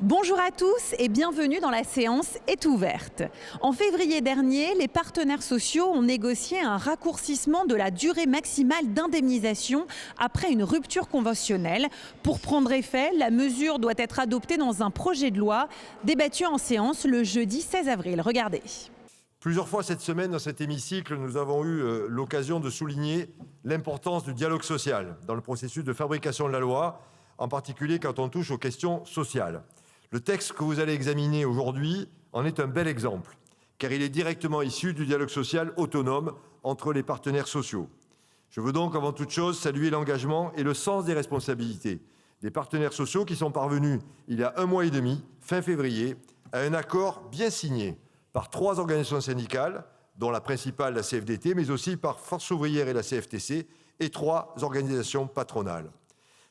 Bonjour à tous et bienvenue dans la séance est ouverte. En février dernier, les partenaires sociaux ont négocié un raccourcissement de la durée maximale d'indemnisation après une rupture conventionnelle. Pour prendre effet, la mesure doit être adoptée dans un projet de loi débattu en séance le jeudi 16 avril. Regardez. Plusieurs fois cette semaine, dans cet hémicycle, nous avons eu l'occasion de souligner l'importance du dialogue social dans le processus de fabrication de la loi, en particulier quand on touche aux questions sociales. Le texte que vous allez examiner aujourd'hui en est un bel exemple, car il est directement issu du dialogue social autonome entre les partenaires sociaux. Je veux donc, avant toute chose, saluer l'engagement et le sens des responsabilités des partenaires sociaux qui sont parvenus, il y a 1 mois et demi, fin février, à un accord bien signé par 3 organisations syndicales, dont la principale, la CFDT, mais aussi par Force ouvrière et la CFTC, et 3 organisations patronales.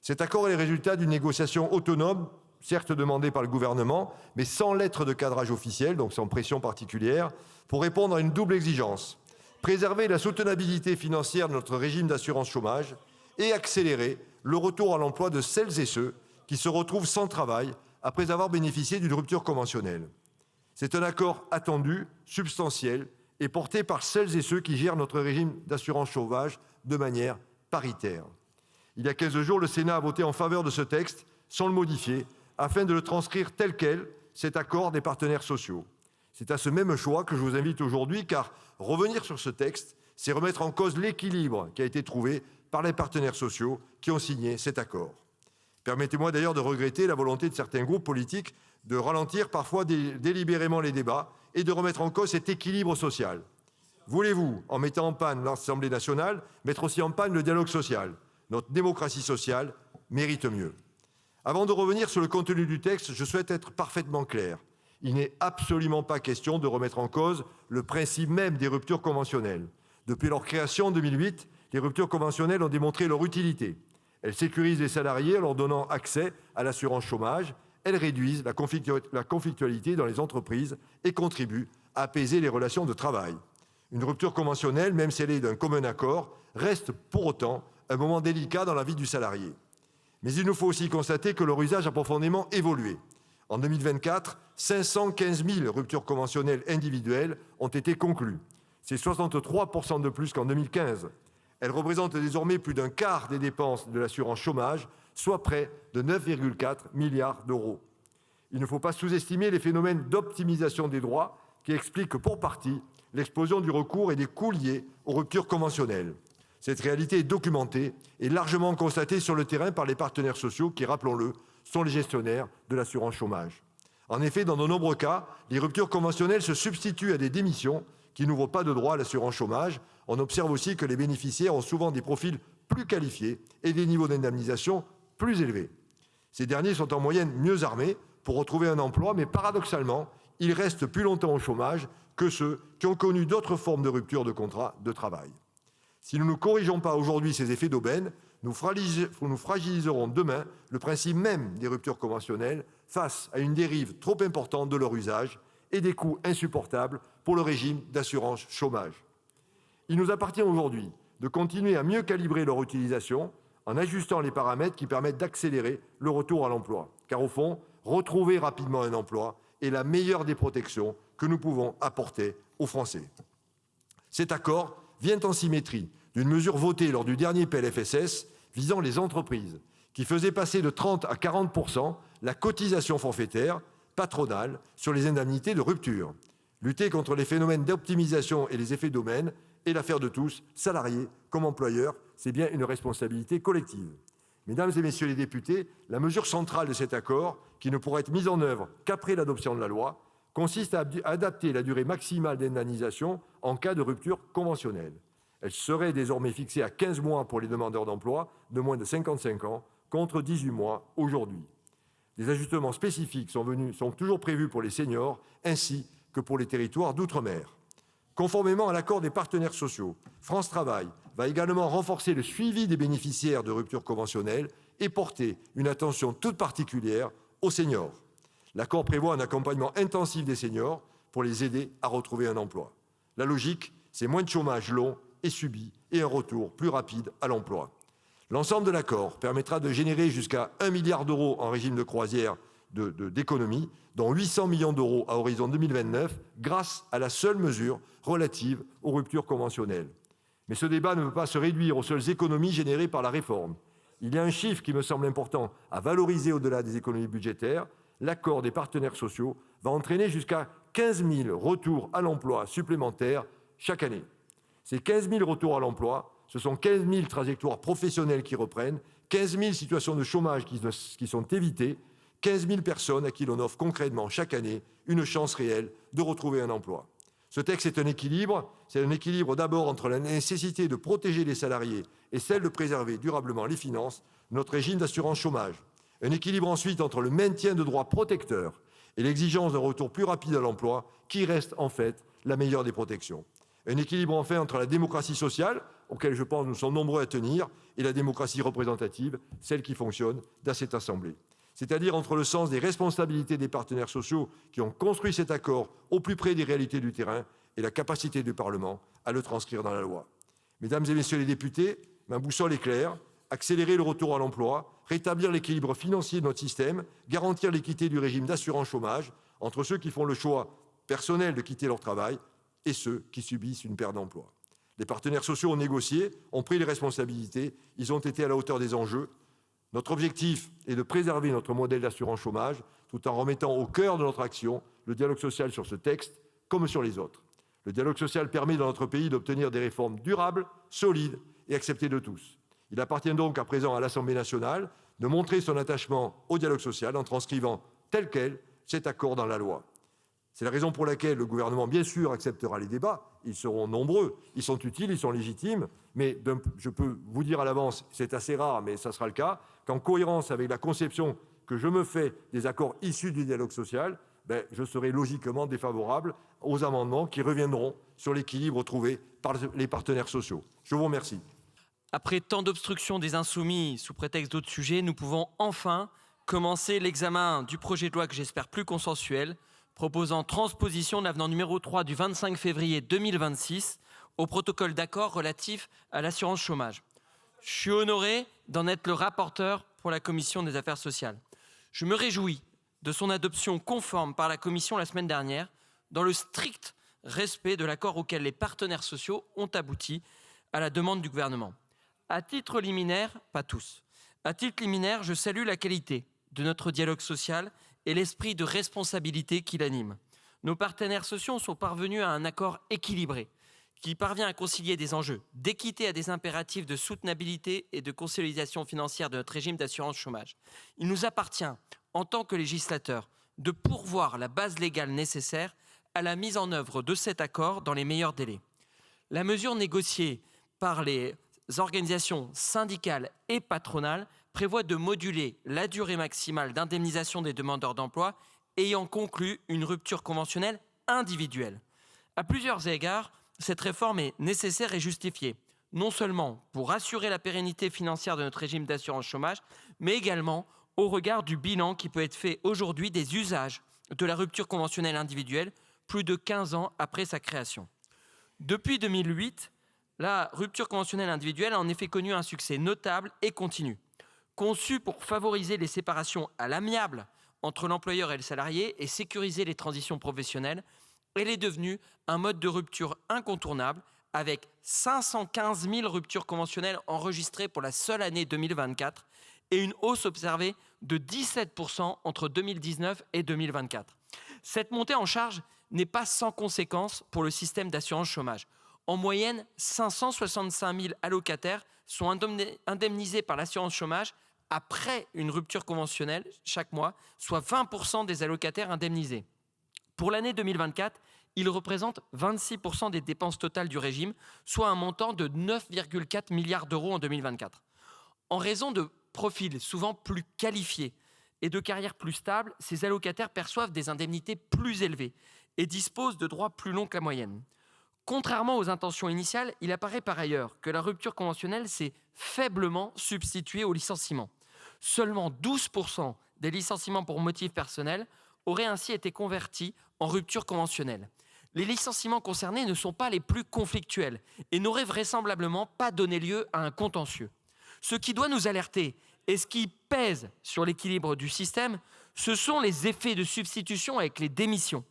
Cet accord est le résultat d'une négociation autonome, certes demandée par le gouvernement, mais sans lettre de cadrage officielle, donc sans pression particulière, pour répondre à une double exigence: préserver la soutenabilité financière de notre régime d'assurance chômage et accélérer le retour à l'emploi de celles et ceux qui se retrouvent sans travail après avoir bénéficié d'une rupture conventionnelle. C'est un accord attendu, substantiel et porté par celles et ceux qui gèrent notre régime d'assurance chômage de manière paritaire. Il y a 15 jours, le Sénat a voté en faveur de ce texte sans le modifier, afin de le transcrire tel quel, cet accord des partenaires sociaux. C'est à ce même choix que je vous invite aujourd'hui, car revenir sur ce texte, c'est remettre en cause l'équilibre qui a été trouvé par les partenaires sociaux qui ont signé cet accord. Permettez-moi d'ailleurs de regretter la volonté de certains groupes politiques de ralentir parfois délibérément les débats et de remettre en cause cet équilibre social. Voulez-vous, en mettant en panne l'Assemblée nationale, mettre aussi en panne le dialogue social ? Notre démocratie sociale mérite mieux. Avant de revenir sur le contenu du texte, je souhaite être parfaitement clair. Il n'est absolument pas question de remettre en cause le principe même des ruptures conventionnelles. Depuis leur création en 2008, les ruptures conventionnelles ont démontré leur utilité. Elles sécurisent les salariés en leur donnant accès à l'assurance chômage. Elles réduisent la conflictualité dans les entreprises et contribuent à apaiser les relations de travail. Une rupture conventionnelle, même si elle est d'un commun accord, reste pour autant un moment délicat dans la vie du salarié. Mais il nous faut aussi constater que leur usage a profondément évolué. En 2024, 515 000 ruptures conventionnelles individuelles ont été conclues. C'est 63% de plus qu'en 2015. Elles représentent désormais plus d'un quart des dépenses de l'assurance chômage, soit près de 9,4 milliards d'euros. Il ne faut pas sous-estimer les phénomènes d'optimisation des droits qui expliquent pour partie l'explosion du recours et des coûts liés aux ruptures conventionnelles. Cette réalité est documentée et largement constatée sur le terrain par les partenaires sociaux qui, rappelons-le, sont les gestionnaires de l'assurance chômage. En effet, dans de nombreux cas, les ruptures conventionnelles se substituent à des démissions qui n'ouvrent pas de droit à l'assurance chômage. On observe aussi que les bénéficiaires ont souvent des profils plus qualifiés et des niveaux d'indemnisation plus élevés. Ces derniers sont en moyenne mieux armés pour retrouver un emploi, mais paradoxalement, ils restent plus longtemps au chômage que ceux qui ont connu d'autres formes de rupture de contrat de travail. Si nous ne corrigeons pas aujourd'hui ces effets d'aubaine, nous fragiliserons demain le principe même des ruptures conventionnelles face à une dérive trop importante de leur usage et des coûts insupportables pour le régime d'assurance chômage. Il nous appartient aujourd'hui de continuer à mieux calibrer leur utilisation en ajustant les paramètres qui permettent d'accélérer le retour à l'emploi. Car au fond, retrouver rapidement un emploi est la meilleure des protections que nous pouvons apporter aux Français. Cet accord vient en symétrie d'une mesure votée lors du dernier PLFSS visant les entreprises, qui faisait passer de 30 à 40% la cotisation forfaitaire patronale sur les indemnités de rupture. Lutter contre les phénomènes d'optimisation et les effets d'aubaine est l'affaire de tous, salariés comme employeurs. C'est bien une responsabilité collective. Mesdames et messieurs les députés, la mesure centrale de cet accord, qui ne pourra être mise en œuvre qu'après l'adoption de la loi, consiste à adapter la durée maximale d'indemnisation en cas de rupture conventionnelle. Elle serait désormais fixée à 15 mois pour les demandeurs d'emploi de moins de 55 ans, contre 18 mois aujourd'hui. Des ajustements spécifiques sont toujours prévus pour les seniors, ainsi que pour les territoires d'outre-mer. Conformément à l'accord des partenaires sociaux, France Travail va également renforcer le suivi des bénéficiaires de rupture conventionnelle et porter une attention toute particulière aux seniors. L'accord prévoit un accompagnement intensif des seniors pour les aider à retrouver un emploi. La logique, c'est moins de chômage long et subi et un retour plus rapide à l'emploi. L'ensemble de l'accord permettra de générer jusqu'à 1 milliard d'euros en régime de croisière d'économies, dont 800 millions d'euros à horizon 2029, grâce à la seule mesure relative aux ruptures conventionnelles. Mais ce débat ne peut pas se réduire aux seules économies générées par la réforme. Il y a un chiffre qui me semble important à valoriser au-delà des économies budgétaires. L'accord des partenaires sociaux va entraîner jusqu'à 15 000 retours à l'emploi supplémentaires chaque année. Ces 15 000 retours à l'emploi, ce sont 15 000 trajectoires professionnelles qui reprennent, 15 000 situations de chômage qui sont évitées, 15 000 personnes à qui l'on offre concrètement chaque année une chance réelle de retrouver un emploi. Ce texte est un équilibre. C'est un équilibre d'abord entre la nécessité de protéger les salariés et celle de préserver durablement les finances, notre régime d'assurance chômage. Un équilibre ensuite entre le maintien de droits protecteurs et l'exigence d'un retour plus rapide à l'emploi, qui reste en fait la meilleure des protections. Un équilibre enfin entre la démocratie sociale, auquel je pense nous sommes nombreux à tenir, et la démocratie représentative, celle qui fonctionne dans cette Assemblée. C'est-à-dire entre le sens des responsabilités des partenaires sociaux qui ont construit cet accord au plus près des réalités du terrain et la capacité du Parlement à le transcrire dans la loi. Mesdames et messieurs les députés, ma boussole est claire: accélérer le retour à l'emploi, rétablir l'équilibre financier de notre système, garantir l'équité du régime d'assurance chômage entre ceux qui font le choix personnel de quitter leur travail et ceux qui subissent une perte d'emploi. Les partenaires sociaux ont négocié, ont pris les responsabilités, ils ont été à la hauteur des enjeux. Notre objectif est de préserver notre modèle d'assurance chômage tout en remettant au cœur de notre action le dialogue social sur ce texte comme sur les autres. Le dialogue social permet dans notre pays d'obtenir des réformes durables, solides et acceptées de tous. Il appartient donc à présent à l'Assemblée nationale de montrer son attachement au dialogue social en transcrivant tel quel cet accord dans la loi. C'est la raison pour laquelle le gouvernement, bien sûr, acceptera les débats. Ils seront nombreux, ils sont utiles, ils sont légitimes, mais je peux vous dire à l'avance, c'est assez rare, mais ça sera le cas, qu'en cohérence avec la conception que je me fais des accords issus du dialogue social, je serai logiquement défavorable aux amendements qui reviendront sur l'équilibre trouvé par les partenaires sociaux. Je vous remercie. Après tant d'obstructions des Insoumis sous prétexte d'autres sujets, nous pouvons enfin commencer l'examen du projet de loi que j'espère plus consensuel, proposant transposition de l'avenant numéro 3 du 25 février 2026 au protocole d'accord relatif à l'assurance chômage. Je suis honoré d'en être le rapporteur pour la Commission des affaires sociales. Je me réjouis de son adoption conforme par la Commission la semaine dernière, dans le strict respect de l'accord auquel les partenaires sociaux ont abouti à la demande du gouvernement. À titre liminaire, pas tous, à titre liminaire, je salue la qualité de notre dialogue social et l'esprit de responsabilité qui l'anime. Nos partenaires sociaux sont parvenus à un accord équilibré qui parvient à concilier des enjeux d'équité à des impératifs de soutenabilité et de consolidation financière de notre régime d'assurance chômage. Il nous appartient, en tant que législateurs, de pourvoir la base légale nécessaire à la mise en œuvre de cet accord dans les meilleurs délais. La mesure négociée par les organisations syndicales et patronales prévoit de moduler la durée maximale d'indemnisation des demandeurs d'emploi ayant conclu une rupture conventionnelle individuelle. À plusieurs égards, cette réforme est nécessaire et justifiée, non seulement pour assurer la pérennité financière de notre régime d'assurance chômage, mais également au regard du bilan qui peut être fait aujourd'hui des usages de la rupture conventionnelle individuelle, plus de 15 ans après sa création. Depuis 2008, la rupture conventionnelle individuelle a en effet connu un succès notable et continu. Conçue pour favoriser les séparations à l'amiable entre l'employeur et le salarié et sécuriser les transitions professionnelles, elle est devenue un mode de rupture incontournable avec 515 000 ruptures conventionnelles enregistrées pour la seule année 2024 et une hausse observée de 17% entre 2019 et 2024. Cette montée en charge n'est pas sans conséquence pour le système d'assurance chômage. En moyenne, 565 000 allocataires sont indemnisés par l'assurance chômage après une rupture conventionnelle chaque mois, soit 20% des allocataires indemnisés. Pour l'année 2024, ils représentent 26% des dépenses totales du régime, soit un montant de 9,4 milliards d'euros en 2024. En raison de profils souvent plus qualifiés et de carrières plus stables, ces allocataires perçoivent des indemnités plus élevées et disposent de droits plus longs que la moyenne. Contrairement aux intentions initiales, il apparaît par ailleurs que la rupture conventionnelle s'est faiblement substituée au licenciement. Seulement 12% des licenciements pour motif personnel auraient ainsi été convertis en rupture conventionnelle. Les licenciements concernés ne sont pas les plus conflictuels et n'auraient vraisemblablement pas donné lieu à un contentieux. Ce qui doit nous alerter et ce qui pèse sur l'équilibre du système, Ce sont les effets de substitution avec les démissions.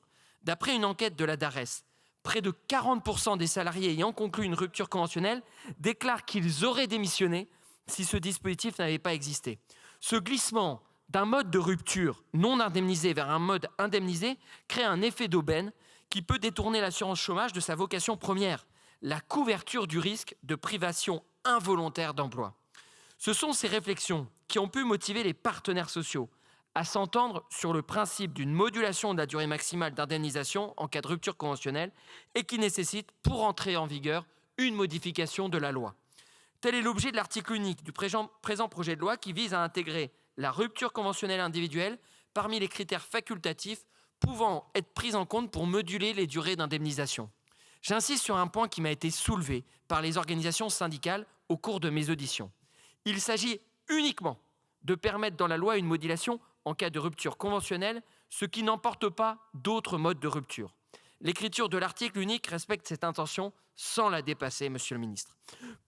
D'après une enquête de la DARES, près de 40% des salariés ayant conclu une rupture conventionnelle déclarent qu'ils auraient démissionné si ce dispositif n'avait pas existé. Ce glissement d'un mode de rupture non indemnisé vers un mode indemnisé crée un effet d'aubaine qui peut détourner l'assurance chômage de sa vocation première, la couverture du risque de privation involontaire d'emploi. Ce sont ces réflexions qui ont pu motiver les partenaires sociaux à s'entendre sur le principe d'une modulation de la durée maximale d'indemnisation en cas de rupture conventionnelle et qui nécessite, pour entrer en vigueur, une modification de la loi. Tel est l'objet de l'article unique du présent projet de loi qui vise à intégrer la rupture conventionnelle individuelle parmi les critères facultatifs pouvant être pris en compte pour moduler les durées d'indemnisation. J'insiste sur un point qui m'a été soulevé par les organisations syndicales au cours de mes auditions. Il s'agit uniquement de permettre dans la loi une modulation en cas de rupture conventionnelle, ce qui n'emporte pas d'autres modes de rupture. L'écriture de l'article unique respecte cette intention sans la dépasser, Monsieur le Ministre.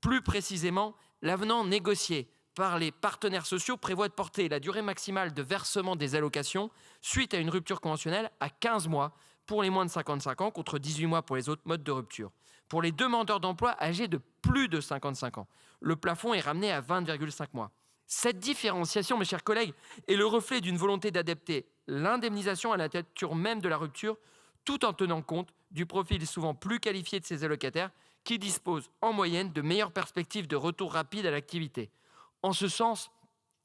Plus précisément, l'avenant négocié par les partenaires sociaux prévoit de porter la durée maximale de versement des allocations suite à une rupture conventionnelle à 15 mois pour les moins de 55 ans contre 18 mois pour les autres modes de rupture. Pour les demandeurs d'emploi âgés de plus de 55 ans, le plafond est ramené à 20,5 mois. Cette différenciation, mes chers collègues, est le reflet d'une volonté d'adapter l'indemnisation à la nature même de la rupture, tout en tenant compte du profil souvent plus qualifié de ces allocataires qui disposent en moyenne de meilleures perspectives de retour rapide à l'activité. En ce sens,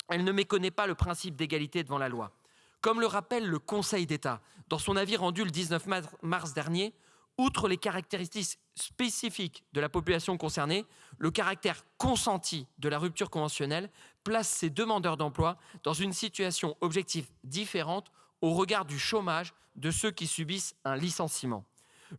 elle ne méconnaît pas le principe d'égalité devant la loi. Comme le rappelle le Conseil d'État dans son avis rendu le 19 mars dernier, outre les caractéristiques spécifiques de la population concernée, le caractère consenti de la rupture conventionnelle place ces demandeurs d'emploi dans une situation objective différente au regard du chômage de ceux qui subissent un licenciement.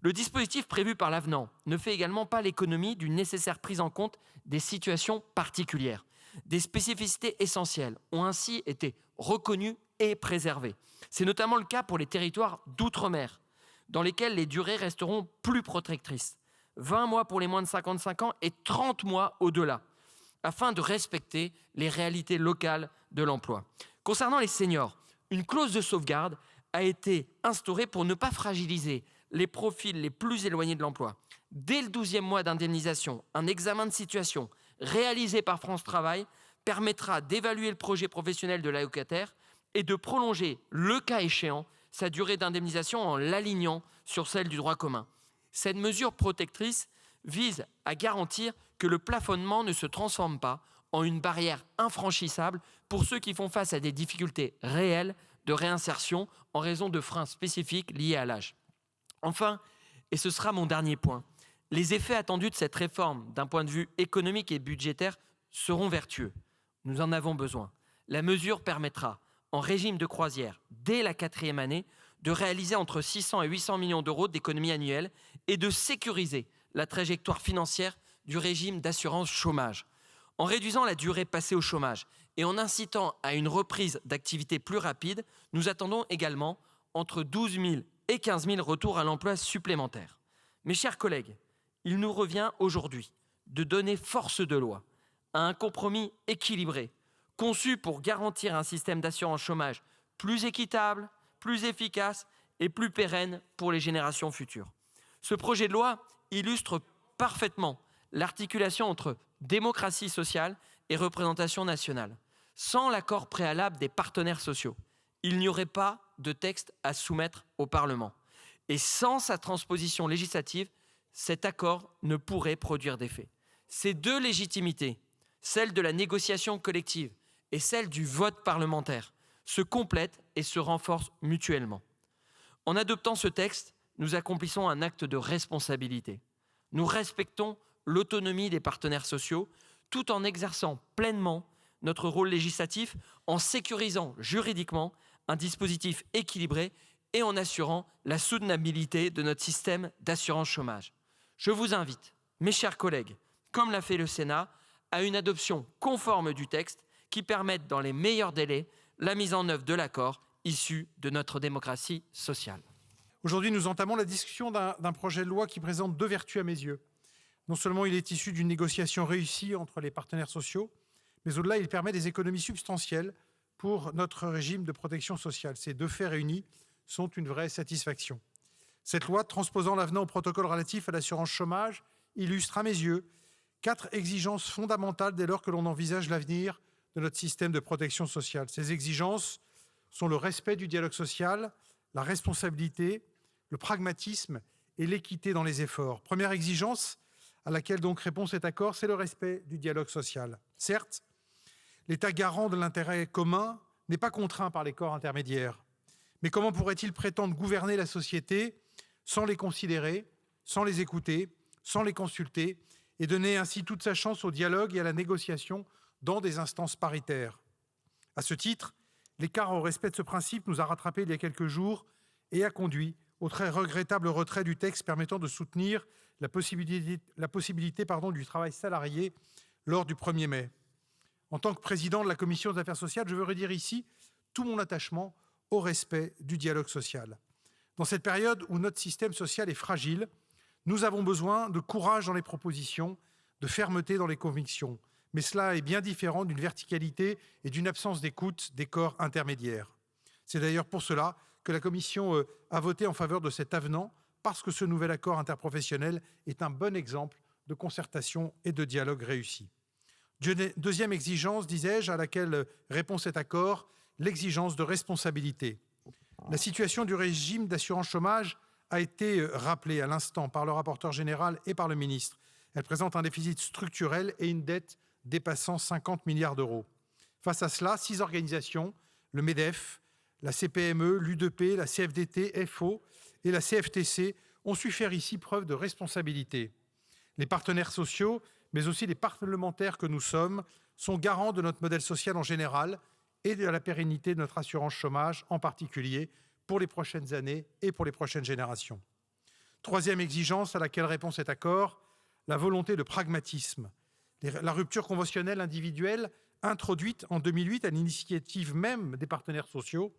Le dispositif prévu par l'avenant ne fait également pas l'économie d'une nécessaire prise en compte des situations particulières. Des spécificités essentielles ont ainsi été reconnues et préservées. C'est notamment le cas pour les territoires d'outre-mer, dans lesquels les durées resteront plus protectrices. 20 mois pour les moins de 55 ans et 30 mois au-delà, afin de respecter les réalités locales de l'emploi. Concernant les seniors, une clause de sauvegarde a été instaurée pour ne pas fragiliser les profils les plus éloignés de l'emploi. Dès le 12e mois d'indemnisation, un examen de situation réalisé par France Travail permettra d'évaluer le projet professionnel de l'allocataire et de prolonger, le cas échéant, sa durée d'indemnisation en l'alignant sur celle du droit commun. Cette mesure protectrice vise à garantir que le plafonnement ne se transforme pas en une barrière infranchissable pour ceux qui font face à des difficultés réelles de réinsertion en raison de freins spécifiques liés à l'âge. Enfin, et ce sera mon dernier point, les effets attendus de cette réforme d'un point de vue économique et budgétaire seront vertueux. Nous en avons besoin. La mesure permettra, en régime de croisière, dès la 4e année, de réaliser entre 600 et 800 millions d'euros d'économies annuelles et de sécuriser la trajectoire financière du régime d'assurance chômage. En réduisant la durée passée au chômage et en incitant à une reprise d'activité plus rapide, nous attendons également entre 12 000 et 15 000 retours à l'emploi supplémentaires. Mes chers collègues, il nous revient aujourd'hui de donner force de loi à un compromis équilibré, conçu pour garantir un système d'assurance chômage plus équitable, plus efficace et plus pérenne pour les générations futures. Ce projet de loi illustre parfaitement l'articulation entre démocratie sociale et représentation nationale. Sans l'accord préalable des partenaires sociaux, il n'y aurait pas de texte à soumettre au Parlement. Et sans sa transposition législative, cet accord ne pourrait produire d'effet. Ces deux légitimités, celle de la négociation collective et celle du vote parlementaire, se complètent et se renforcent mutuellement. En adoptant ce texte, nous accomplissons un acte de responsabilité. Nous respectons l'autonomie des partenaires sociaux tout en exerçant pleinement notre rôle législatif, en sécurisant juridiquement un dispositif équilibré et en assurant la soutenabilité de notre système d'assurance chômage. Je vous invite, mes chers collègues, comme l'a fait le Sénat, à une adoption conforme du texte qui permette dans les meilleurs délais la mise en œuvre de l'accord issu de notre démocratie sociale. Aujourd'hui, nous entamons la discussion d'un projet de loi qui présente deux vertus à mes yeux. Non seulement il est issu d'une négociation réussie entre les partenaires sociaux, mais au-delà, il permet des économies substantielles pour notre régime de protection sociale. Ces deux faits réunis sont une vraie satisfaction. Cette loi transposant l'avenant au protocole relatif à l'assurance chômage illustre à mes yeux 4 exigences fondamentales dès lors que l'on envisage l'avenir de notre système de protection sociale. Ces exigences sont le respect du dialogue social, la responsabilité, le pragmatisme et l'équité dans les efforts. Première exigence à laquelle donc répond cet accord, c'est le respect du dialogue social. Certes, l'État garant de l'intérêt commun n'est pas contraint par les corps intermédiaires. Mais comment pourrait-il prétendre gouverner la société sans les considérer, sans les écouter, sans les consulter et donner ainsi toute sa chance au dialogue et à la négociation dans des instances paritaires? À ce titre, l'écart au respect de ce principe nous a rattrapés il y a quelques jours et a conduit au très regrettable retrait du texte permettant de soutenir la possibilité du travail salarié lors du 1er mai. En tant que président de la Commission des affaires sociales, je veux redire ici tout mon attachement au respect du dialogue social. Dans cette période où notre système social est fragile, nous avons besoin de courage dans les propositions, de fermeté dans les convictions. Mais cela est bien différent d'une verticalité et d'une absence d'écoute des corps intermédiaires. C'est d'ailleurs pour cela que la Commission a voté en faveur de cet avenant, parce que ce nouvel accord interprofessionnel est un bon exemple de concertation et de dialogue réussi. Deuxième exigence, disais-je, à laquelle répond cet accord, l'exigence de responsabilité. La situation du régime d'assurance chômage a été rappelée à l'instant par le rapporteur général et par le ministre. Elle présente un déficit structurel et une dette dépassant 50 milliards d'euros. Face à cela, 6 organisations, le MEDEF, la CPME, l'UDP, la CFDT, FO et la CFTC, ont su faire ici preuve de responsabilité. Les partenaires sociaux, mais aussi les parlementaires que nous sommes, sont garants de notre modèle social en général et de la pérennité de notre assurance chômage en particulier pour les prochaines années et pour les prochaines générations. Troisième exigence à laquelle répond cet accord, la volonté de pragmatisme. La rupture conventionnelle individuelle, introduite en 2008 à l'initiative même des partenaires sociaux,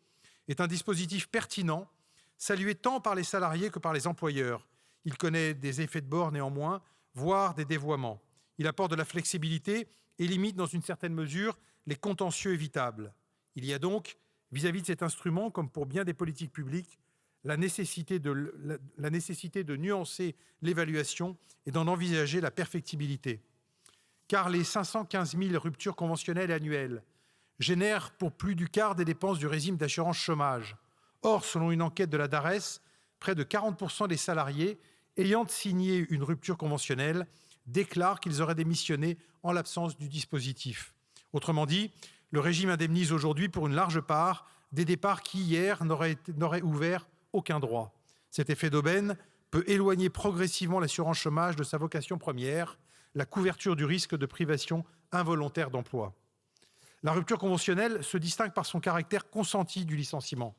est un dispositif pertinent, salué tant par les salariés que par les employeurs. Il connaît des effets de bord néanmoins, voire des dévoiements. Il apporte de la flexibilité et limite dans une certaine mesure les contentieux évitables. Il y a donc, vis-à-vis de cet instrument, comme pour bien des politiques publiques, la nécessité de nuancer l'évaluation et d'en envisager la perfectibilité. Car les 515 000 ruptures conventionnelles annuelles génèrent pour plus du quart des dépenses du régime d'assurance chômage. Or, selon une enquête de la DARES, près de 40% des salariés ayant signé une rupture conventionnelle déclarent qu'ils auraient démissionné en l'absence du dispositif. Autrement dit, le régime indemnise aujourd'hui pour une large part des départs qui, hier, n'auraient ouvert aucun droit. Cet effet d'aubaine peut éloigner progressivement l'assurance chômage de sa vocation première, la couverture du risque de privation involontaire d'emploi. La rupture conventionnelle se distingue par son caractère consenti du licenciement,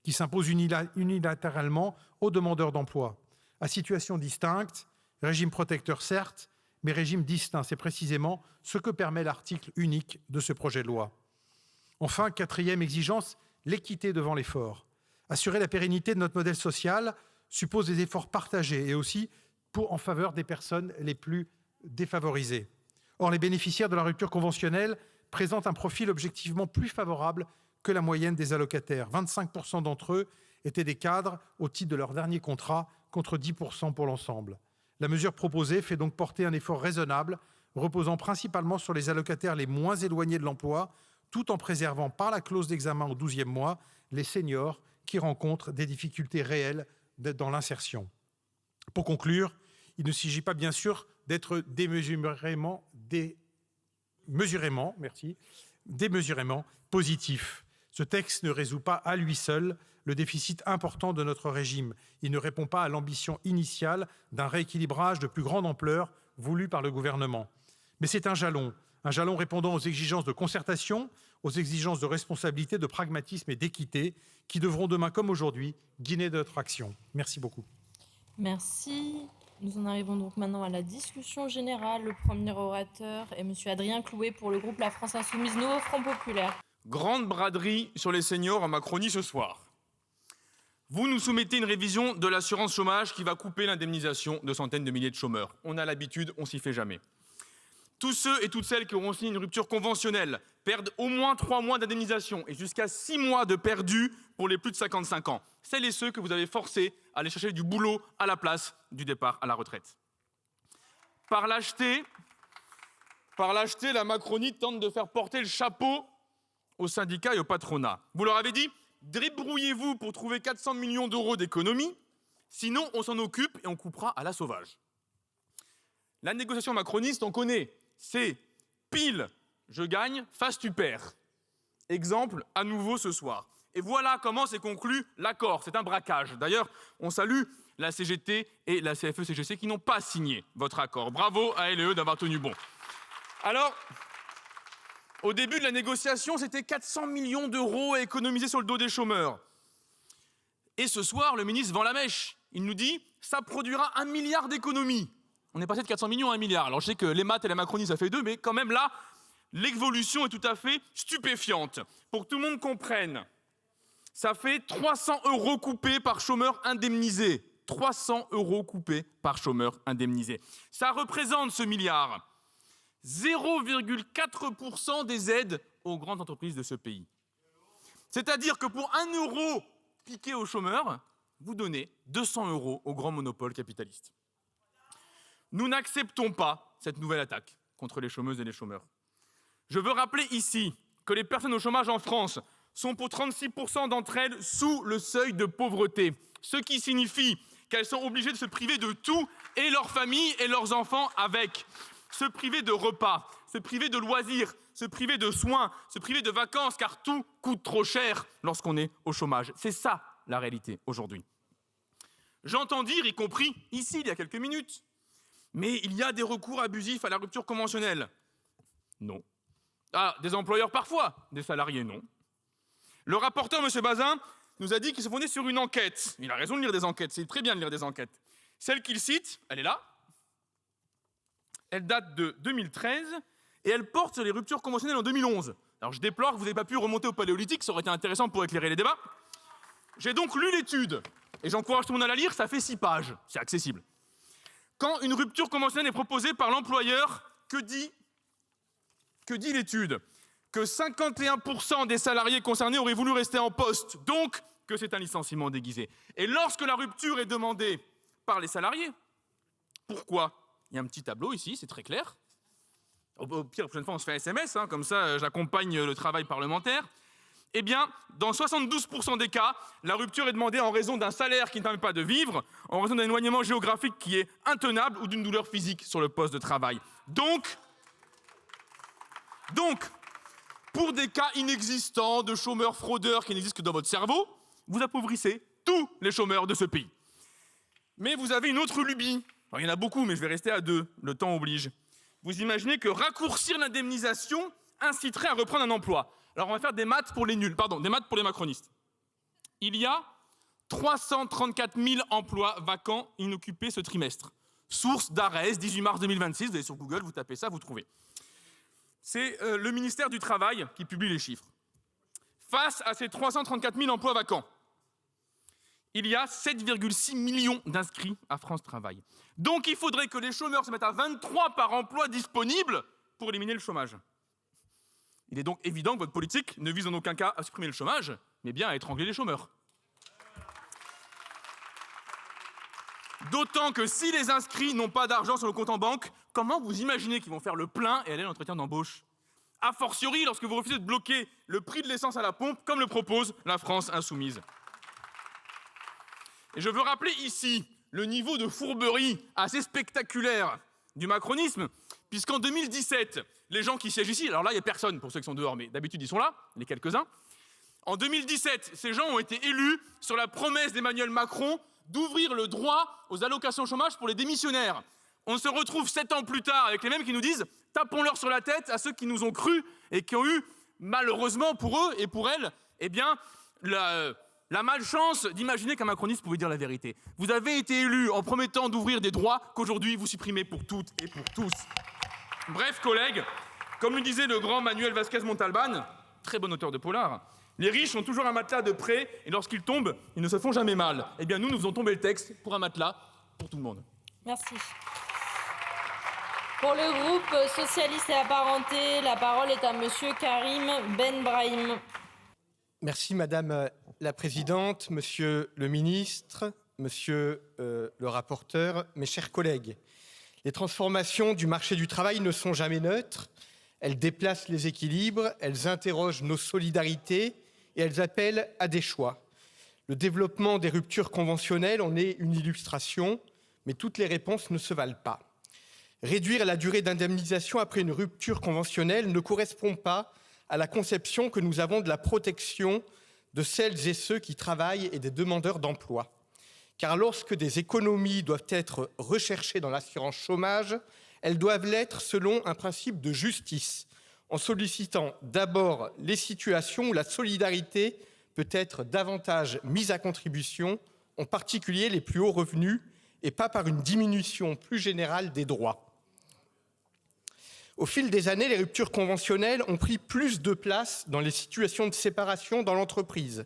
qui s'impose unilatéralement aux demandeurs d'emploi. À situation distincte, régime protecteur certes, mais régime distinct, c'est précisément ce que permet l'article unique de ce projet de loi. Enfin, quatrième exigence, l'équité devant l'effort. Assurer la pérennité de notre modèle social suppose des efforts partagés et aussi en faveur des personnes les plus défavorisées. Or, les bénéficiaires de la rupture conventionnelle présentent un profil objectivement plus favorable que la moyenne des allocataires. 25% d'entre eux étaient des cadres au titre de leur dernier contrat, contre 10% pour l'ensemble. La mesure proposée fait donc porter un effort raisonnable, reposant principalement sur les allocataires les moins éloignés de l'emploi, tout en préservant par la clause d'examen au 12e mois les seniors qui rencontrent des difficultés réelles dans l'insertion. Pour conclure, il ne s'agit pas bien sûr d'être démesurément positif. Ce texte ne résout pas à lui seul le déficit important de notre régime. Il ne répond pas à l'ambition initiale d'un rééquilibrage de plus grande ampleur voulu par le gouvernement. Mais c'est un jalon répondant aux exigences de concertation, aux exigences de responsabilité, de pragmatisme et d'équité qui devront demain comme aujourd'hui guider notre action. Merci beaucoup. Merci. Nous en arrivons donc maintenant à la discussion générale. Le premier orateur est M. Adrien Clouet pour le groupe La France Insoumise Nouveau Front Populaire. Grande braderie sur les seniors en Macronie ce soir. Vous nous soumettez une révision de l'assurance chômage qui va couper l'indemnisation de centaines de milliers de chômeurs. On a l'habitude, on s'y fait jamais. Tous ceux et toutes celles qui auront signé une rupture conventionnelle perdent au moins 3 mois d'indemnisation et jusqu'à 6 mois de perdus pour les plus de 55 ans. Celles et ceux que vous avez forcés à aller chercher du boulot à la place du départ à la retraite. Par lâcheté, la Macronie tente de faire porter le chapeau aux syndicats et au patronat. Vous leur avez dit, débrouillez-vous pour trouver 400 millions d'euros d'économies, sinon on s'en occupe et on coupera à la sauvage. La négociation macroniste, on connaît, c'est pile je gagne, face tu perds. Exemple à nouveau ce soir. Et voilà comment s'est conclu l'accord. C'est un braquage. D'ailleurs, on salue la CGT et la CFE-CGC qui n'ont pas signé votre accord. Bravo à LE d'avoir tenu bon. Alors, au début de la négociation, c'était 400 millions d'euros à économiser sur le dos des chômeurs. Et ce soir, le ministre vend la mèche. Il nous dit, ça produira 1 milliard d'économies. On est passé de 400 millions à 1 milliard. Alors je sais que les maths et la Macronie, ça fait 2, mais quand même là, l'évolution est tout à fait stupéfiante. Pour que tout le monde comprenne, ça fait 300 € coupés par chômeur indemnisé. 300 € coupés par chômeur indemnisé. Ça représente ce milliard 0,4% des aides aux grandes entreprises de ce pays. C'est-à-dire que pour 1 € piqué aux chômeurs, vous donnez 200 € aux grands monopoles capitalistes. Nous n'acceptons pas cette nouvelle attaque contre les chômeuses et les chômeurs. Je veux rappeler ici que les personnes au chômage en France sont pour 36% d'entre elles sous le seuil de pauvreté, ce qui signifie qu'elles sont obligées de se priver de tout, et leurs familles et leurs enfants avec. Se priver de repas, se priver de loisirs, se priver de soins, se priver de vacances, car tout coûte trop cher lorsqu'on est au chômage. C'est ça la réalité aujourd'hui. J'entends dire, y compris ici il y a quelques minutes, mais il y a des recours abusifs à la rupture conventionnelle. Non. Ah, des employeurs parfois, des salariés non. Le rapporteur, M. Bazin, nous a dit qu'il se fondait sur une enquête. Il a raison de lire des enquêtes, c'est très bien de lire des enquêtes. Celle qu'il cite, elle est là. Elle date de 2013 et elle porte sur les ruptures conventionnelles en 2011. Alors je déplore que vous n'ayez pas pu remonter au Paléolithique, ça aurait été intéressant pour éclairer les débats. J'ai donc lu l'étude et j'encourage tout le monde à la lire, ça fait 6 pages, c'est accessible. Quand une rupture conventionnelle est proposée par l'employeur, que dit l'étude? Que 51% des salariés concernés auraient voulu rester en poste, donc que c'est un licenciement déguisé. Et lorsque la rupture est demandée par les salariés, pourquoi? Il y a un petit tableau ici, c'est très clair. Au pire, la prochaine fois, on se fait SMS, comme ça j'accompagne le travail parlementaire. Eh bien, dans 72% des cas, la rupture est demandée en raison d'un salaire qui ne permet pas de vivre, en raison d'un éloignement géographique qui est intenable ou d'une douleur physique sur le poste de travail. Donc, pour des cas inexistants de chômeurs fraudeurs qui n'existent que dans votre cerveau, vous appauvrissez tous les chômeurs de ce pays. Mais vous avez une autre lubie. Alors, il y en a beaucoup, mais je vais rester à 2, le temps oblige. Vous imaginez que raccourcir l'indemnisation inciterait à reprendre un emploi. Alors on va faire des maths pour les nuls, des maths pour les macronistes. Il y a 334 000 emplois vacants inoccupés ce trimestre. Source d'ARES, 18 mars 2026, vous allez sur Google, vous tapez ça, vous trouvez. C'est le ministère du Travail qui publie les chiffres. Face à ces 334 000 emplois vacants, il y a 7,6 millions d'inscrits à France Travail. Donc il faudrait que les chômeurs se mettent à 23 par emploi disponible pour éliminer le chômage. Il est donc évident que votre politique ne vise en aucun cas à supprimer le chômage, mais bien à étrangler les chômeurs. D'autant que si les inscrits n'ont pas d'argent sur le compte en banque, comment vous imaginez qu'ils vont faire le plein et aller à l'entretien d'embauche? A fortiori lorsque vous refusez de bloquer le prix de l'essence à la pompe, comme le propose la France insoumise. Et je veux rappeler ici le niveau de fourberie assez spectaculaire du macronisme, puisqu'en 2017, les gens qui siègent ici, alors là, il n'y a personne pour ceux qui sont dehors, mais d'habitude, ils sont là, les quelques-uns. En 2017, ces gens ont été élus sur la promesse d'Emmanuel Macron d'ouvrir le droit aux allocations chômage pour les démissionnaires. On se retrouve 7 ans plus tard avec les mêmes qui nous disent « tapons-leur sur la tête à ceux qui nous ont cru et qui ont eu, malheureusement pour eux et pour elles, eh bien, la malchance d'imaginer qu'un macroniste pouvait dire la vérité. Vous avez été élus en promettant d'ouvrir des droits qu'aujourd'hui vous supprimez pour toutes et pour tous. Bref, collègues, comme le disait le grand Manuel Vázquez Montalbán, très bon auteur de polar, les riches ont toujours un matelas de prêt et lorsqu'ils tombent, ils ne se font jamais mal. Eh bien, nous faisons tomber le texte pour un matelas pour tout le monde. Merci. Pour le groupe socialiste et apparenté, la parole est à monsieur Karim Benbrahim. Merci Madame la Présidente, Monsieur le Ministre, Monsieur le rapporteur, mes chers collègues. Les transformations du marché du travail ne sont jamais neutres. Elles déplacent les équilibres, elles interrogent nos solidarités et elles appellent à des choix. Le développement des ruptures conventionnelles en est une illustration, mais toutes les réponses ne se valent pas. Réduire la durée d'indemnisation après une rupture conventionnelle ne correspond pas à la conception que nous avons de la protection de celles et ceux qui travaillent et des demandeurs d'emploi. Car lorsque des économies doivent être recherchées dans l'assurance chômage, elles doivent l'être selon un principe de justice, en sollicitant d'abord les situations où la solidarité peut être davantage mise à contribution, en particulier les plus hauts revenus, et pas par une diminution plus générale des droits. Au fil des années, les ruptures conventionnelles ont pris plus de place dans les situations de séparation dans l'entreprise.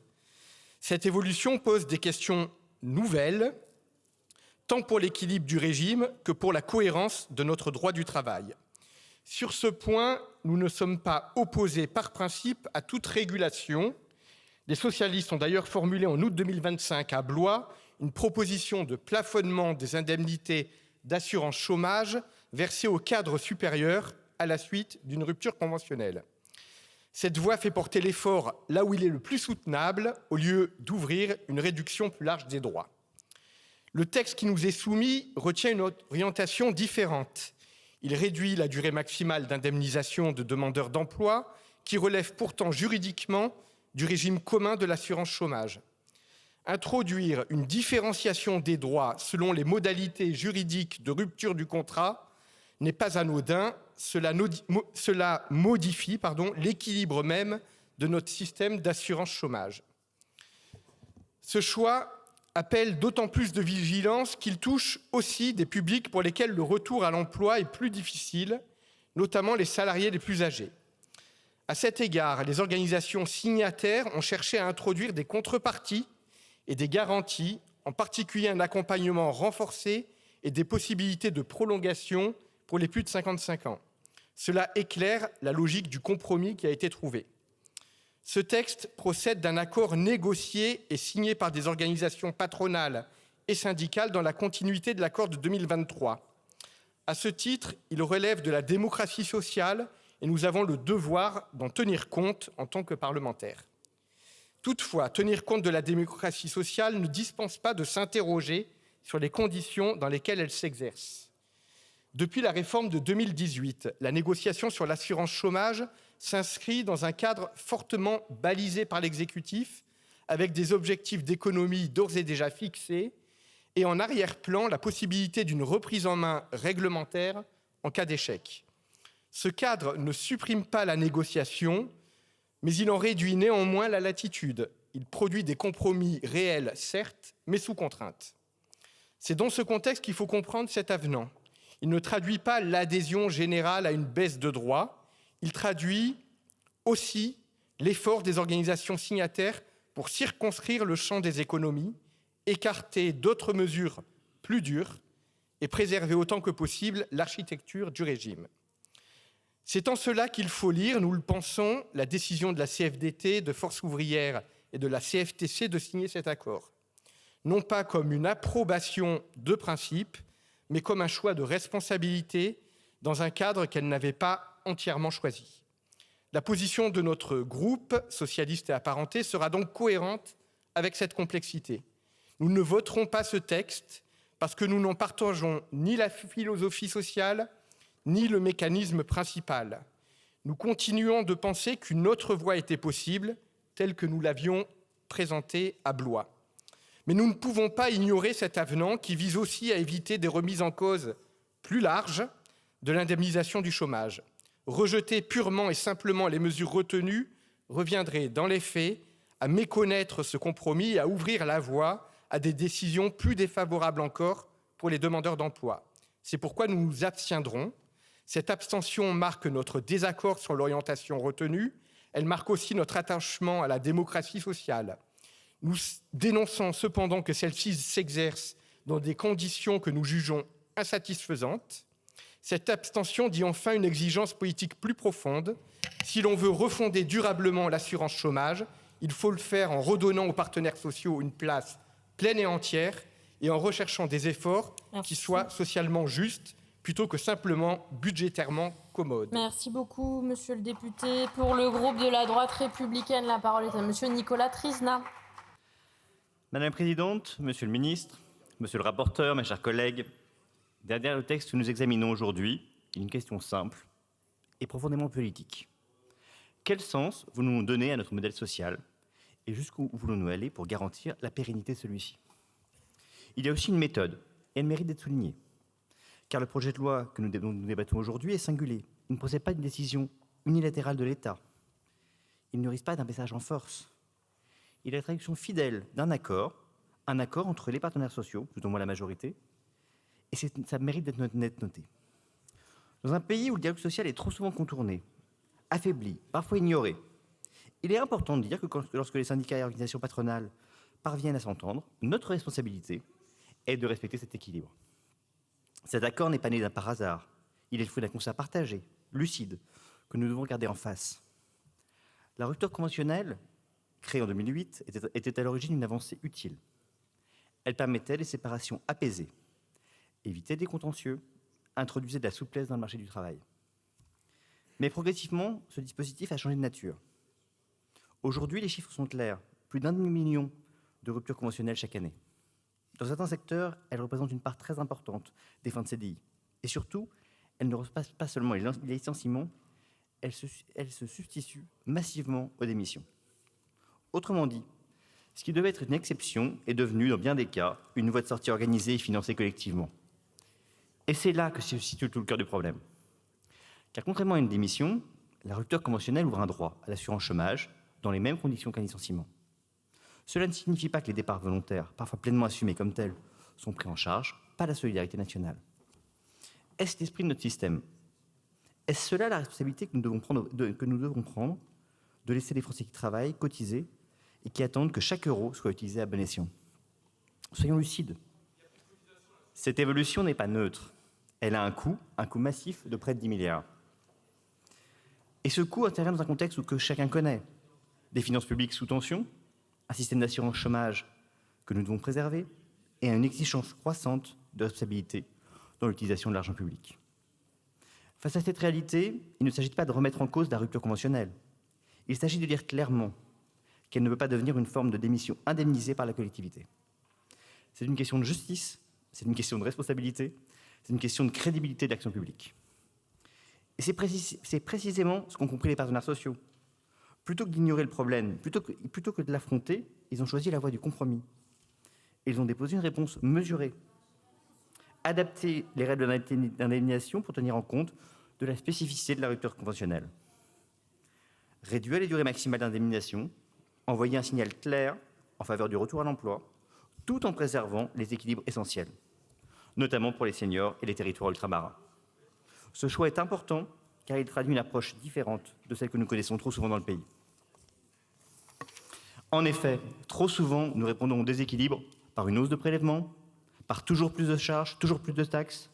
Cette évolution pose des questions nouvelles, tant pour l'équilibre du régime que pour la cohérence de notre droit du travail. Sur ce point, nous ne sommes pas opposés par principe à toute régulation. Les socialistes ont d'ailleurs formulé en août 2025 à Blois une proposition de plafonnement des indemnités d'assurance chômage versées au cadre supérieur à la suite d'une rupture conventionnelle. Cette voie fait porter l'effort là où il est le plus soutenable, au lieu d'ouvrir une réduction plus large des droits. Le texte qui nous est soumis retient une orientation différente. Il réduit la durée maximale d'indemnisation de demandeurs d'emploi, qui relève pourtant juridiquement du régime commun de l'assurance chômage. Introduire une différenciation des droits selon les modalités juridiques de rupture du contrat n'est pas anodin, cela modifie l'équilibre même de notre système d'assurance chômage. Ce choix appelle d'autant plus de vigilance qu'il touche aussi des publics pour lesquels le retour à l'emploi est plus difficile, notamment les salariés les plus âgés. À cet égard, les organisations signataires ont cherché à introduire des contreparties et des garanties, en particulier un accompagnement renforcé et des possibilités de prolongation pour les plus de 55 ans. Cela éclaire la logique du compromis qui a été trouvé. Ce texte procède d'un accord négocié et signé par des organisations patronales et syndicales dans la continuité de l'accord de 2023. À ce titre, il relève de la démocratie sociale et nous avons le devoir d'en tenir compte en tant que parlementaires. Toutefois, tenir compte de la démocratie sociale ne dispense pas de s'interroger sur les conditions dans lesquelles elle s'exerce. Depuis la réforme de 2018, la négociation sur l'assurance chômage s'inscrit dans un cadre fortement balisé par l'exécutif, avec des objectifs d'économie d'ores et déjà fixés, et en arrière-plan la possibilité d'une reprise en main réglementaire en cas d'échec. Ce cadre ne supprime pas la négociation, mais il en réduit néanmoins la latitude. Il produit des compromis réels, certes, mais sous contrainte. C'est dans ce contexte qu'il faut comprendre cet avenant. Il ne traduit pas l'adhésion générale à une baisse de droits, il traduit aussi l'effort des organisations signataires pour circonscrire le champ des économies, écarter d'autres mesures plus dures et préserver autant que possible l'architecture du régime. C'est en cela qu'il faut lire, nous le pensons, la décision de la CFDT, de Force ouvrière et de la CFTC de signer cet accord. Non pas comme une approbation de principe, mais comme un choix de responsabilité dans un cadre qu'elle n'avait pas entièrement choisi. La position de notre groupe socialiste et apparenté sera donc cohérente avec cette complexité. Nous ne voterons pas ce texte parce que nous n'en partageons ni la philosophie sociale, ni le mécanisme principal. Nous continuons de penser qu'une autre voie était possible, telle que nous l'avions présentée à Blois. Mais nous ne pouvons pas ignorer cet avenant qui vise aussi à éviter des remises en cause plus larges de l'indemnisation du chômage. Rejeter purement et simplement les mesures retenues reviendrait, dans les faits, à méconnaître ce compromis et à ouvrir la voie à des décisions plus défavorables encore pour les demandeurs d'emploi. C'est pourquoi nous nous abstiendrons. Cette abstention marque notre désaccord sur l'orientation retenue. Elle marque aussi notre attachement à la démocratie sociale. Nous dénonçons cependant que celle-ci s'exerce dans des conditions que nous jugeons insatisfaisantes. Cette abstention dit enfin une exigence politique plus profonde. Si l'on veut refonder durablement l'assurance chômage, il faut le faire en redonnant aux partenaires sociaux une place pleine et entière et en recherchant des efforts qui soient socialement justes plutôt que simplement budgétairement commodes. Merci beaucoup, monsieur le député. Pour le groupe de la droite républicaine, la parole est à monsieur Nicolas Trisna. Madame la Présidente, Monsieur le Ministre, Monsieur le rapporteur, mes chers collègues, derrière le texte que nous examinons aujourd'hui, il y a une question simple et profondément politique. Quel sens voulons-nous donner à notre modèle social et jusqu'où voulons-nous aller pour garantir la pérennité de celui-ci? Il y a aussi une méthode et elle mérite d'être soulignée. Car le projet de loi dont nous débattons aujourd'hui est singulier. Il ne procède pas d'une décision unilatérale de l'État. Il ne risque pas d'un message en force. Il est la traduction fidèle d'un accord, un accord entre les partenaires sociaux, plus ou moins la majorité, et ça mérite d'être noté. Dans un pays où le dialogue social est trop souvent contourné, affaibli, parfois ignoré, il est important de dire que lorsque les syndicats et organisations patronales parviennent à s'entendre, notre responsabilité est de respecter cet équilibre. Cet accord n'est pas né par hasard. Il est le fruit d'un constat partagé, lucide, que nous devons garder en face. La rupture conventionnelle, créée en 2008, était à l'origine une avancée utile. Elle permettait des séparations apaisées, évitait des contentieux, introduisait de la souplesse dans le marché du travail. Mais progressivement, ce dispositif a changé de nature. Aujourd'hui, les chiffres sont clairs. Plus d'1,5 million de ruptures conventionnelles chaque année. Dans certains secteurs, elles représentent une part très importante des fins de CDI. Et surtout, elles ne repassent pas seulement les licenciements, elles se substituent massivement aux démissions. Autrement dit, ce qui devait être une exception est devenu, dans bien des cas, une voie de sortie organisée et financée collectivement. Et c'est là que se situe tout le cœur du problème. Car contrairement à une démission, la rupture conventionnelle ouvre un droit à l'assurance chômage dans les mêmes conditions qu'un licenciement. Cela ne signifie pas que les départs volontaires, parfois pleinement assumés comme tels, sont pris en charge, pas la solidarité nationale. Est-ce l'esprit de notre système? Est-ce cela la responsabilité que nous devons prendre de laisser les Français qui travaillent, cotiser et qui attendent que chaque euro soit utilisé à bon escient? Soyons lucides. Cette évolution n'est pas neutre. Elle a un coût massif de près de 10 milliards. Et ce coût intervient dans un contexte que chacun connaît. Des finances publiques sous tension, un système d'assurance chômage que nous devons préserver et une exigence croissante de responsabilité dans l'utilisation de l'argent public. Face à cette réalité, il ne s'agit pas de remettre en cause la rupture conventionnelle. Il s'agit de dire clairement qu'elle ne peut pas devenir une forme de démission indemnisée par la collectivité. C'est une question de justice, c'est une question de responsabilité, c'est une question de crédibilité de l'action publique. Et c'est précisément ce qu'ont compris les partenaires sociaux. Plutôt que d'ignorer le problème, plutôt que de l'affronter, ils ont choisi la voie du compromis. Et ils ont déposé une réponse mesurée. Adapter les règles d'indemnisation pour tenir en compte de la spécificité de la rupture conventionnelle. Réduire les durées maximales d'indemnisation, envoyer un signal clair en faveur du retour à l'emploi, tout en préservant les équilibres essentiels, notamment pour les seniors et les territoires ultramarins. Ce choix est important car il traduit une approche différente de celle que nous connaissons trop souvent dans le pays. En effet, trop souvent, nous répondons au déséquilibre par une hausse de prélèvements, par toujours plus de charges, toujours plus de taxes,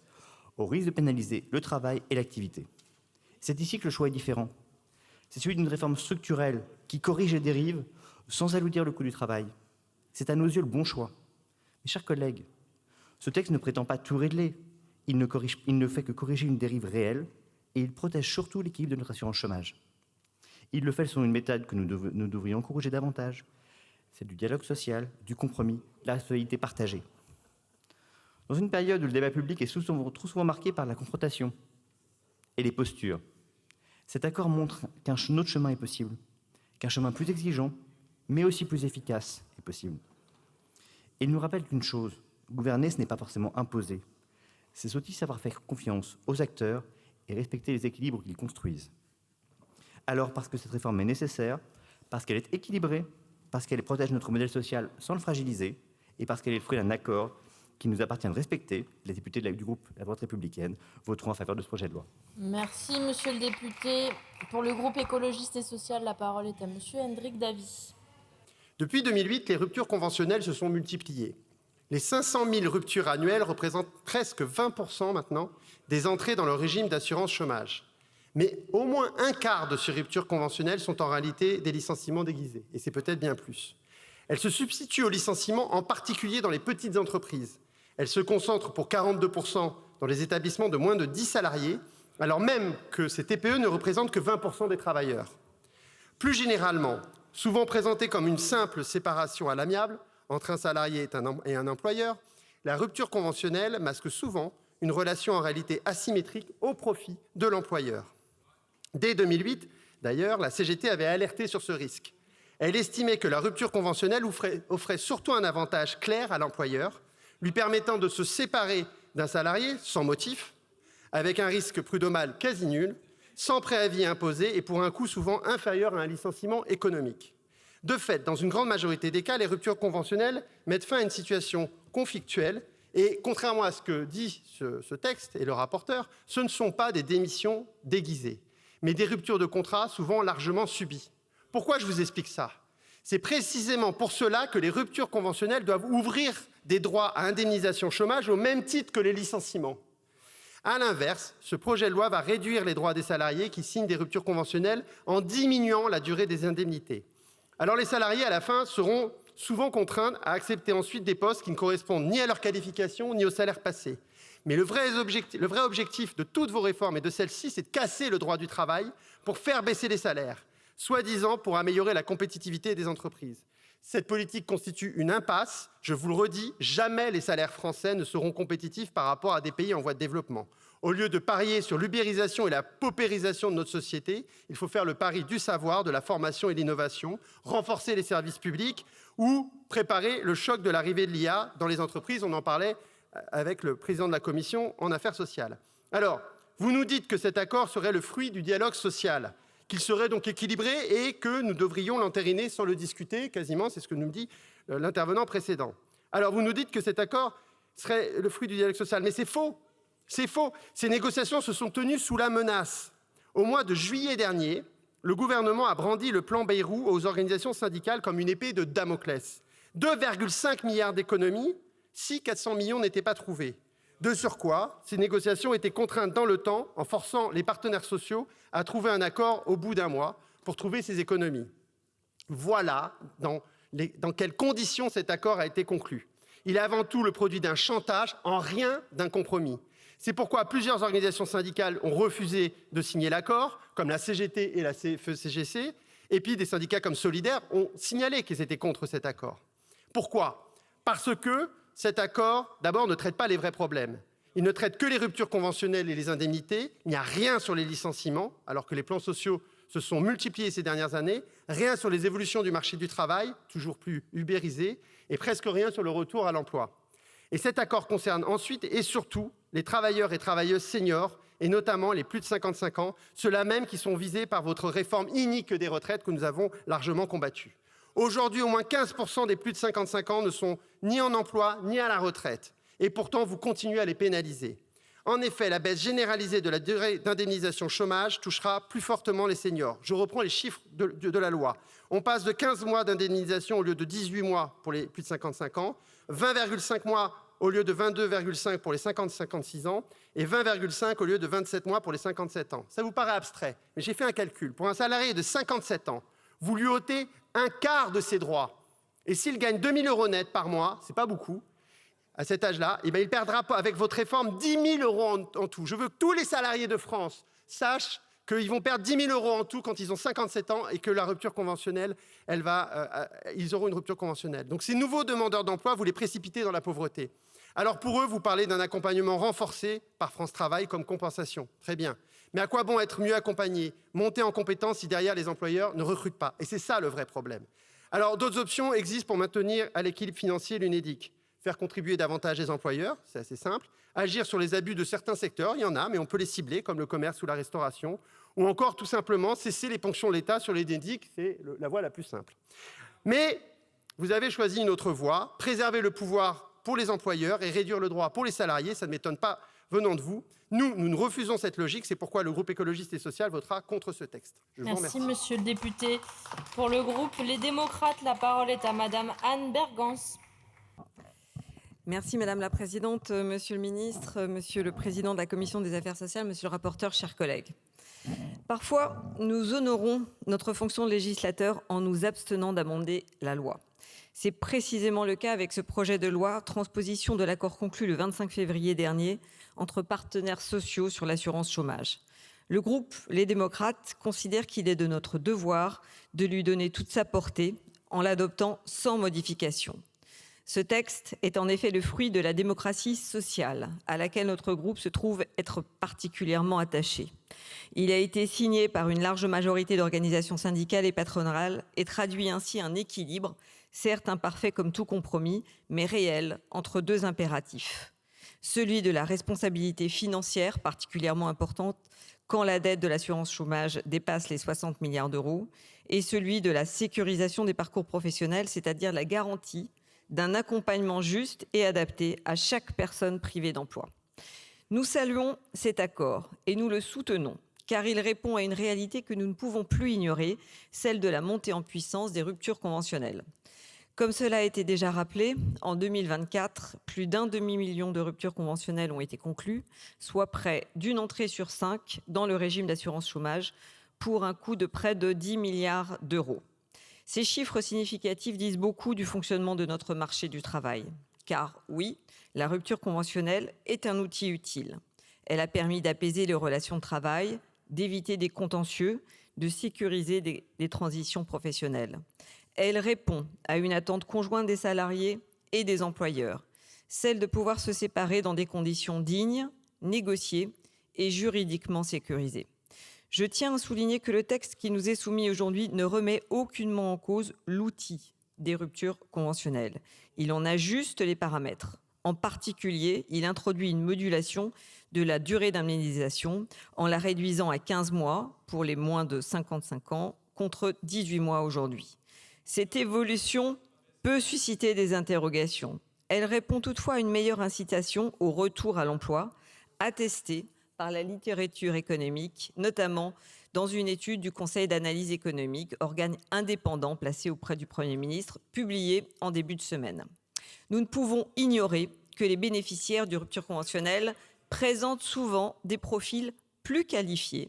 au risque de pénaliser le travail et l'activité. C'est ici que le choix est différent. C'est celui d'une réforme structurelle qui corrige les dérives sans alourdir le coût du travail. C'est à nos yeux le bon choix. Mes chers collègues, ce texte ne prétend pas tout régler. Il ne fait que corriger une dérive réelle et il protège surtout l'équilibre de notre assurance chômage. Il le fait selon une méthode que nous devrions encourager davantage. C'est du dialogue social, du compromis, de la responsabilité partagée. Dans une période où le débat public est trop souvent marqué par la confrontation et les postures, cet accord montre qu'un autre chemin est possible, qu'un chemin plus exigeant, mais aussi plus efficace est possible. Et il nous rappelle qu'une chose, gouverner, ce n'est pas forcément imposer. C'est aussi savoir faire confiance aux acteurs et respecter les équilibres qu'ils construisent. Alors, parce que cette réforme est nécessaire, parce qu'elle est équilibrée, parce qu'elle protège notre modèle social sans le fragiliser, et parce qu'elle est le fruit d'un accord qu'il nous appartient de respecter, les députés du groupe La Droite Républicaine voteront en faveur de ce projet de loi. Merci, monsieur le député. Pour le groupe écologiste et social, la parole est à monsieur Hendrik Davy. Depuis 2008, les ruptures conventionnelles se sont multipliées. Les 500 000 ruptures annuelles représentent presque 20% maintenant des entrées dans le régime d'assurance chômage. Mais au moins un quart de ces ruptures conventionnelles sont en réalité des licenciements déguisés, et c'est peut-être bien plus. Elles se substituent aux licenciements, en particulier dans les petites entreprises. Elles se concentrent pour 42% dans les établissements de moins de 10 salariés, alors même que ces TPE ne représentent que 20% des travailleurs. Plus généralement, souvent présentée comme une simple séparation à l'amiable entre un salarié et un employeur, la rupture conventionnelle masque souvent une relation en réalité asymétrique au profit de l'employeur. Dès 2008, d'ailleurs, la CGT avait alerté sur ce risque. Elle estimait que la rupture conventionnelle offrait surtout un avantage clair à l'employeur, lui permettant de se séparer d'un salarié sans motif, avec un risque prud'homal quasi nul, sans préavis imposé et pour un coût souvent inférieur à un licenciement économique. De fait, dans une grande majorité des cas, les ruptures conventionnelles mettent fin à une situation conflictuelle et, contrairement à ce que dit ce texte et le rapporteur, ce ne sont pas des démissions déguisées, mais des ruptures de contrat souvent largement subies. Pourquoi je vous explique ça ? C'est précisément pour cela que les ruptures conventionnelles doivent ouvrir des droits à indemnisation chômage au même titre que les licenciements. À l'inverse, ce projet de loi va réduire les droits des salariés qui signent des ruptures conventionnelles en diminuant la durée des indemnités. Alors les salariés, à la fin, seront souvent contraints à accepter ensuite des postes qui ne correspondent ni à leur qualification ni au salaire passé. Mais le vrai objectif de toutes vos réformes et de celle-ci, c'est de casser le droit du travail pour faire baisser les salaires, soi-disant pour améliorer la compétitivité des entreprises. Cette politique constitue une impasse. Je vous le redis, jamais les salaires français ne seront compétitifs par rapport à des pays en voie de développement. Au lieu de parier sur l'ubérisation et la paupérisation de notre société, il faut faire le pari du savoir, de la formation et de l'innovation, renforcer les services publics ou préparer le choc de l'arrivée de l'IA dans les entreprises. On en parlait avec le président de la Commission en affaires sociales. Alors, vous nous dites que cet accord serait le fruit du dialogue social, qu'il serait donc équilibré et que nous devrions l'entériner sans le discuter, quasiment, c'est ce que nous dit l'intervenant précédent. Alors, vous nous dites que cet accord serait le fruit du dialogue social, mais c'est faux. C'est faux. Ces négociations se sont tenues sous la menace. Au mois de juillet dernier, le gouvernement a brandi le plan Bayrou aux organisations syndicales comme une épée de Damoclès. 2,5 milliards d'économies si 400 millions n'étaient pas trouvés. De surcroît, ces négociations étaient contraintes dans le temps en forçant les partenaires sociaux à trouver un accord au bout d'un mois pour trouver ces économies. Voilà dans quelles conditions cet accord a été conclu. Il est avant tout le produit d'un chantage, en rien d'un compromis. C'est pourquoi plusieurs organisations syndicales ont refusé de signer l'accord, comme la CGT et la CFE-CGC, et puis des syndicats comme Solidaires ont signalé qu'ils étaient contre cet accord. Pourquoi ? Parce que cet accord, d'abord, ne traite pas les vrais problèmes. Il ne traite que les ruptures conventionnelles et les indemnités. Il n'y a rien sur les licenciements, alors que les plans sociaux se sont multipliés ces dernières années. Rien sur les évolutions du marché du travail, toujours plus ubérisé, et presque rien sur le retour à l'emploi. Et cet accord concerne ensuite et surtout les travailleurs et travailleuses seniors, et notamment les plus de 55 ans, ceux-là même qui sont visés par votre réforme inique des retraites que nous avons largement combattue. Aujourd'hui, au moins 15% des plus de 55 ans ne sont ni en emploi ni à la retraite. Et pourtant, vous continuez à les pénaliser. En effet, la baisse généralisée de la durée d'indemnisation chômage touchera plus fortement les seniors. Je reprends les chiffres de la loi. On passe de 15 mois d'indemnisation au lieu de 18 mois pour les plus de 55 ans, 20,5 mois au lieu de 22,5 pour les 50-56 ans et 20,5 au lieu de 27 mois pour les 57 ans. Ça vous paraît abstrait, mais j'ai fait un calcul. Pour un salarié de 57 ans, vous lui ôtez un quart de ses droits. Et s'il gagne 2 000 € net par mois, c'est pas beaucoup, à cet âge-là, eh bien, il perdra avec votre réforme 10 000 € en tout. Je veux que tous les salariés de France sachent qu'ils vont perdre 10 000 € en tout quand ils ont 57 ans et que la rupture conventionnelle, ils auront une rupture conventionnelle. Donc ces nouveaux demandeurs d'emploi, vous les précipitez dans la pauvreté. Alors pour eux, vous parlez d'un accompagnement renforcé par France Travail comme compensation. Très bien. Mais à quoi bon être mieux accompagné, monter en compétence si derrière les employeurs ne recrutent pas ? Et c'est ça le vrai problème. Alors d'autres options existent pour maintenir à l'équilibre financier l'UNEDIC. Faire contribuer davantage les employeurs, c'est assez simple. Agir sur les abus de certains secteurs, il y en a, mais on peut les cibler, comme le commerce ou la restauration. Ou encore, tout simplement, cesser les ponctions de l'État sur les DEDIC, c'est la voie la plus simple. Mais vous avez choisi une autre voie, préserver le pouvoir pour les employeurs et réduire le droit pour les salariés, ça ne m'étonne pas venant de vous. Nous refusons cette logique, c'est pourquoi le groupe écologiste et social votera contre ce texte. Merci, monsieur le député. Pour le groupe Les Démocrates, la parole est à madame Anne Bergance. Merci Madame la Présidente, Monsieur le Ministre, Monsieur le Président de la Commission des Affaires sociales, Monsieur le rapporteur, chers collègues. Parfois, nous honorons notre fonction de législateur en nous abstenant d'amender la loi. C'est précisément le cas avec ce projet de loi, transposition de l'accord conclu le 25 février dernier entre partenaires sociaux sur l'assurance chômage. Le groupe Les Démocrates considère qu'il est de notre devoir de lui donner toute sa portée en l'adoptant sans modification. Ce texte est en effet le fruit de la démocratie sociale à laquelle notre groupe se trouve être particulièrement attaché. Il a été signé par une large majorité d'organisations syndicales et patronales et traduit ainsi un équilibre, certes imparfait comme tout compromis, mais réel entre deux impératifs. Celui de la responsabilité financière particulièrement importante quand la dette de l'assurance chômage dépasse les 60 milliards d'euros et celui de la sécurisation des parcours professionnels, c'est-à-dire la garantie d'un accompagnement juste et adapté à chaque personne privée d'emploi. Nous saluons cet accord et nous le soutenons, car il répond à une réalité que nous ne pouvons plus ignorer, celle de la montée en puissance des ruptures conventionnelles. Comme cela a été déjà rappelé, en 2024, plus d'1 demi-million de ruptures conventionnelles ont été conclues, soit près d'une entrée sur 5 dans le régime d'assurance chômage, pour un coût de près de 10 milliards d'euros. Ces chiffres significatifs disent beaucoup du fonctionnement de notre marché du travail. Car oui, la rupture conventionnelle est un outil utile. Elle a permis d'apaiser les relations de travail, d'éviter des contentieux, de sécuriser des transitions professionnelles. Elle répond à une attente conjointe des salariés et des employeurs, celle de pouvoir se séparer dans des conditions dignes, négociées et juridiquement sécurisées. Je tiens à souligner que le texte qui nous est soumis aujourd'hui ne remet aucunement en cause l'outil des ruptures conventionnelles. Il en ajuste les paramètres. En particulier, il introduit une modulation de la durée d'indemnisation en la réduisant à 15 mois pour les moins de 55 ans contre 18 mois aujourd'hui. Cette évolution peut susciter des interrogations. Elle répond toutefois à une meilleure incitation au retour à l'emploi, attestée par la littérature économique, notamment dans une étude du Conseil d'analyse économique, organe indépendant placé auprès du Premier ministre, publiée en début de semaine. Nous ne pouvons ignorer que les bénéficiaires de rupture conventionnelle présentent souvent des profils plus qualifiés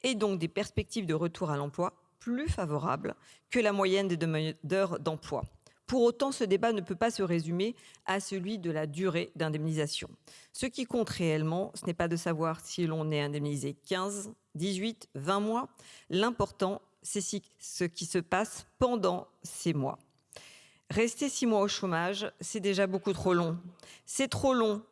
et donc des perspectives de retour à l'emploi plus favorables que la moyenne des demandeurs d'emploi. Pour autant, ce débat ne peut pas se résumer à celui de la durée d'indemnisation. Ce qui compte réellement, ce n'est pas de savoir si l'on est indemnisé 15, 18, 20 mois. L'important, c'est ce qui se passe pendant ces mois. Rester 6 mois au chômage, c'est déjà beaucoup trop long. C'est trop long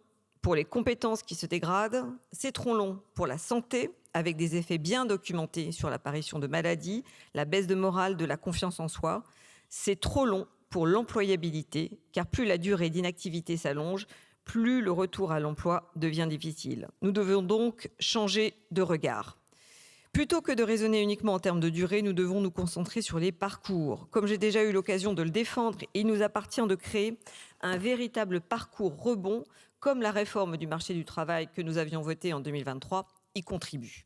pour les compétences qui se dégradent, c'est trop long pour la santé, avec des effets bien documentés sur l'apparition de maladies, la baisse de morale, de la confiance en soi. C'est trop long pour l'employabilité, car plus la durée d'inactivité s'allonge, plus le retour à l'emploi devient difficile. Nous devons donc changer de regard. Plutôt que de raisonner uniquement en termes de durée, nous devons nous concentrer sur les parcours. Comme j'ai déjà eu l'occasion de le défendre, il nous appartient de créer un véritable parcours rebond, comme la réforme du marché du travail que nous avions votée en 2023 y contribue.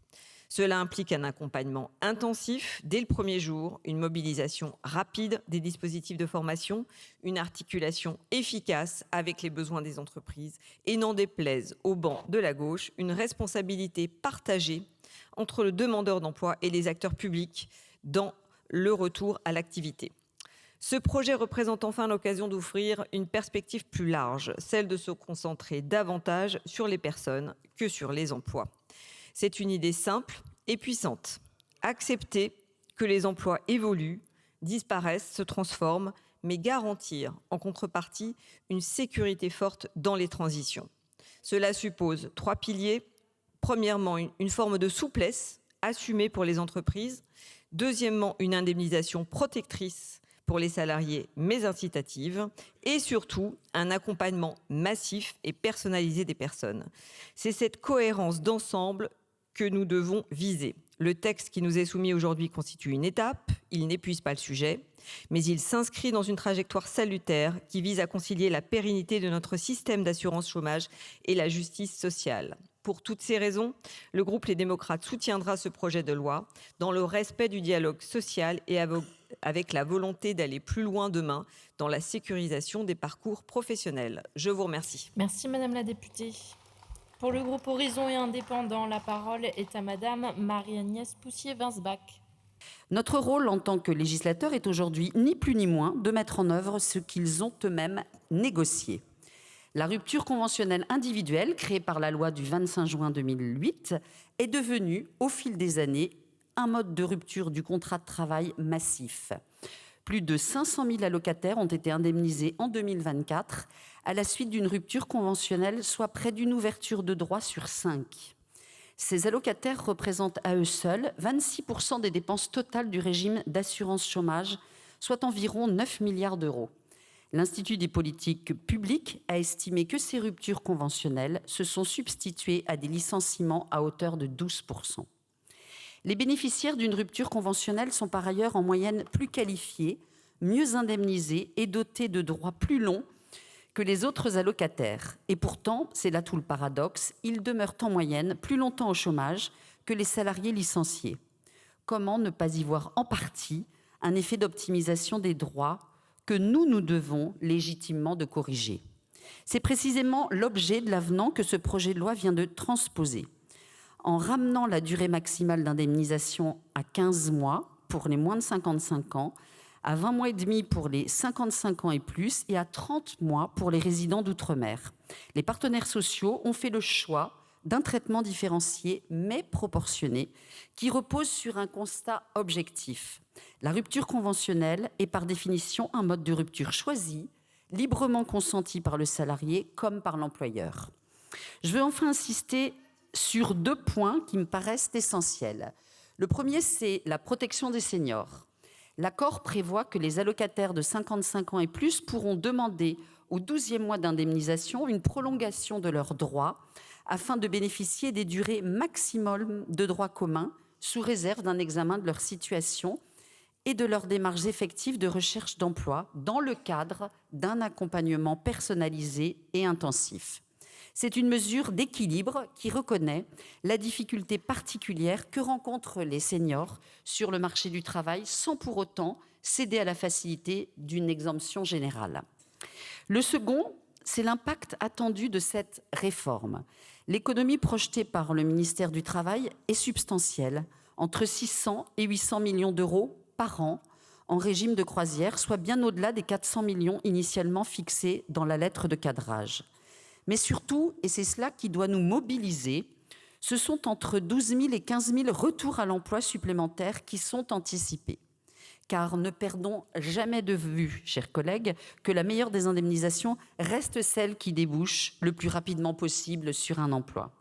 Cela implique un accompagnement intensif dès le premier jour, une mobilisation rapide des dispositifs de formation, une articulation efficace avec les besoins des entreprises et, n'en déplaise au banc de la gauche, une responsabilité partagée entre le demandeur d'emploi et les acteurs publics dans le retour à l'activité. Ce projet représente enfin l'occasion d'offrir une perspective plus large, celle de se concentrer davantage sur les personnes que sur les emplois. C'est une idée simple et puissante. Accepter que les emplois évoluent, disparaissent, se transforment, mais garantir en contrepartie une sécurité forte dans les transitions. Cela suppose 3 piliers. Premièrement, une forme de souplesse assumée pour les entreprises. Deuxièmement, une indemnisation protectrice pour les salariés, mais incitative. Et surtout, un accompagnement massif et personnalisé des personnes. C'est cette cohérence d'ensemble que nous devons viser. Le texte qui nous est soumis aujourd'hui constitue une étape, il n'épuise pas le sujet, mais il s'inscrit dans une trajectoire salutaire qui vise à concilier la pérennité de notre système d'assurance chômage et la justice sociale. Pour toutes ces raisons, le groupe Les Démocrates soutiendra ce projet de loi dans le respect du dialogue social et avec la volonté d'aller plus loin demain dans la sécurisation des parcours professionnels. Je vous remercie. Merci Madame la députée. Pour le groupe Horizon et Indépendants, la parole est à Madame Marie-Agnès Poussier-Winsbach. Notre rôle en tant que législateur est aujourd'hui ni plus ni moins de mettre en œuvre ce qu'ils ont eux-mêmes négocié. La rupture conventionnelle individuelle, créée par la loi du 25 juin 2008, est devenue, au fil des années, un mode de rupture du contrat de travail massif. Plus de 500 000 allocataires ont été indemnisés en 2024 à la suite d'une rupture conventionnelle, soit près d'une ouverture de droit sur 5. Ces allocataires représentent à eux seuls 26% des dépenses totales du régime d'assurance chômage, soit environ 9 milliards d'euros. L'Institut des politiques publiques a estimé que ces ruptures conventionnelles se sont substituées à des licenciements à hauteur de 12%. Les bénéficiaires d'une rupture conventionnelle sont par ailleurs en moyenne plus qualifiés, mieux indemnisés et dotés de droits plus longs que les autres allocataires. Et pourtant, c'est là tout le paradoxe, ils demeurent en moyenne plus longtemps au chômage que les salariés licenciés. Comment ne pas y voir en partie un effet d'optimisation des droits que nous devons légitimement de corriger? C'est précisément l'objet de l'avenant que ce projet de loi vient de transposer. En ramenant la durée maximale d'indemnisation à 15 mois pour les moins de 55 ans, à 20 mois et demi pour les 55 ans et plus et à 30 mois pour les résidents d'outre-mer. Les partenaires sociaux ont fait le choix d'un traitement différencié mais proportionné qui repose sur un constat objectif. La rupture conventionnelle est par définition un mode de rupture choisi, librement consenti par le salarié comme par l'employeur. Je veux enfin insister sur 2 points qui me paraissent essentiels. Le premier, c'est la protection des seniors. L'accord prévoit que les allocataires de 55 ans et plus pourront demander au 12e mois d'indemnisation une prolongation de leurs droits afin de bénéficier des durées maximum de droits communs sous réserve d'un examen de leur situation et de leurs démarches effectives de recherche d'emploi dans le cadre d'un accompagnement personnalisé et intensif. C'est une mesure d'équilibre qui reconnaît la difficulté particulière que rencontrent les seniors sur le marché du travail sans pour autant céder à la facilité d'une exemption générale. Le second, c'est l'impact attendu de cette réforme. L'économie projetée par le ministère du Travail est substantielle, entre 600 et 800 millions d'euros par an en régime de croisière, soit bien au-delà des 400 millions initialement fixés dans la lettre de cadrage. Mais surtout, et c'est cela qui doit nous mobiliser, ce sont entre 12 000 et 15 000 retours à l'emploi supplémentaires qui sont anticipés. Car ne perdons jamais de vue, chers collègues, que la meilleure des indemnisations reste celle qui débouche le plus rapidement possible sur un emploi.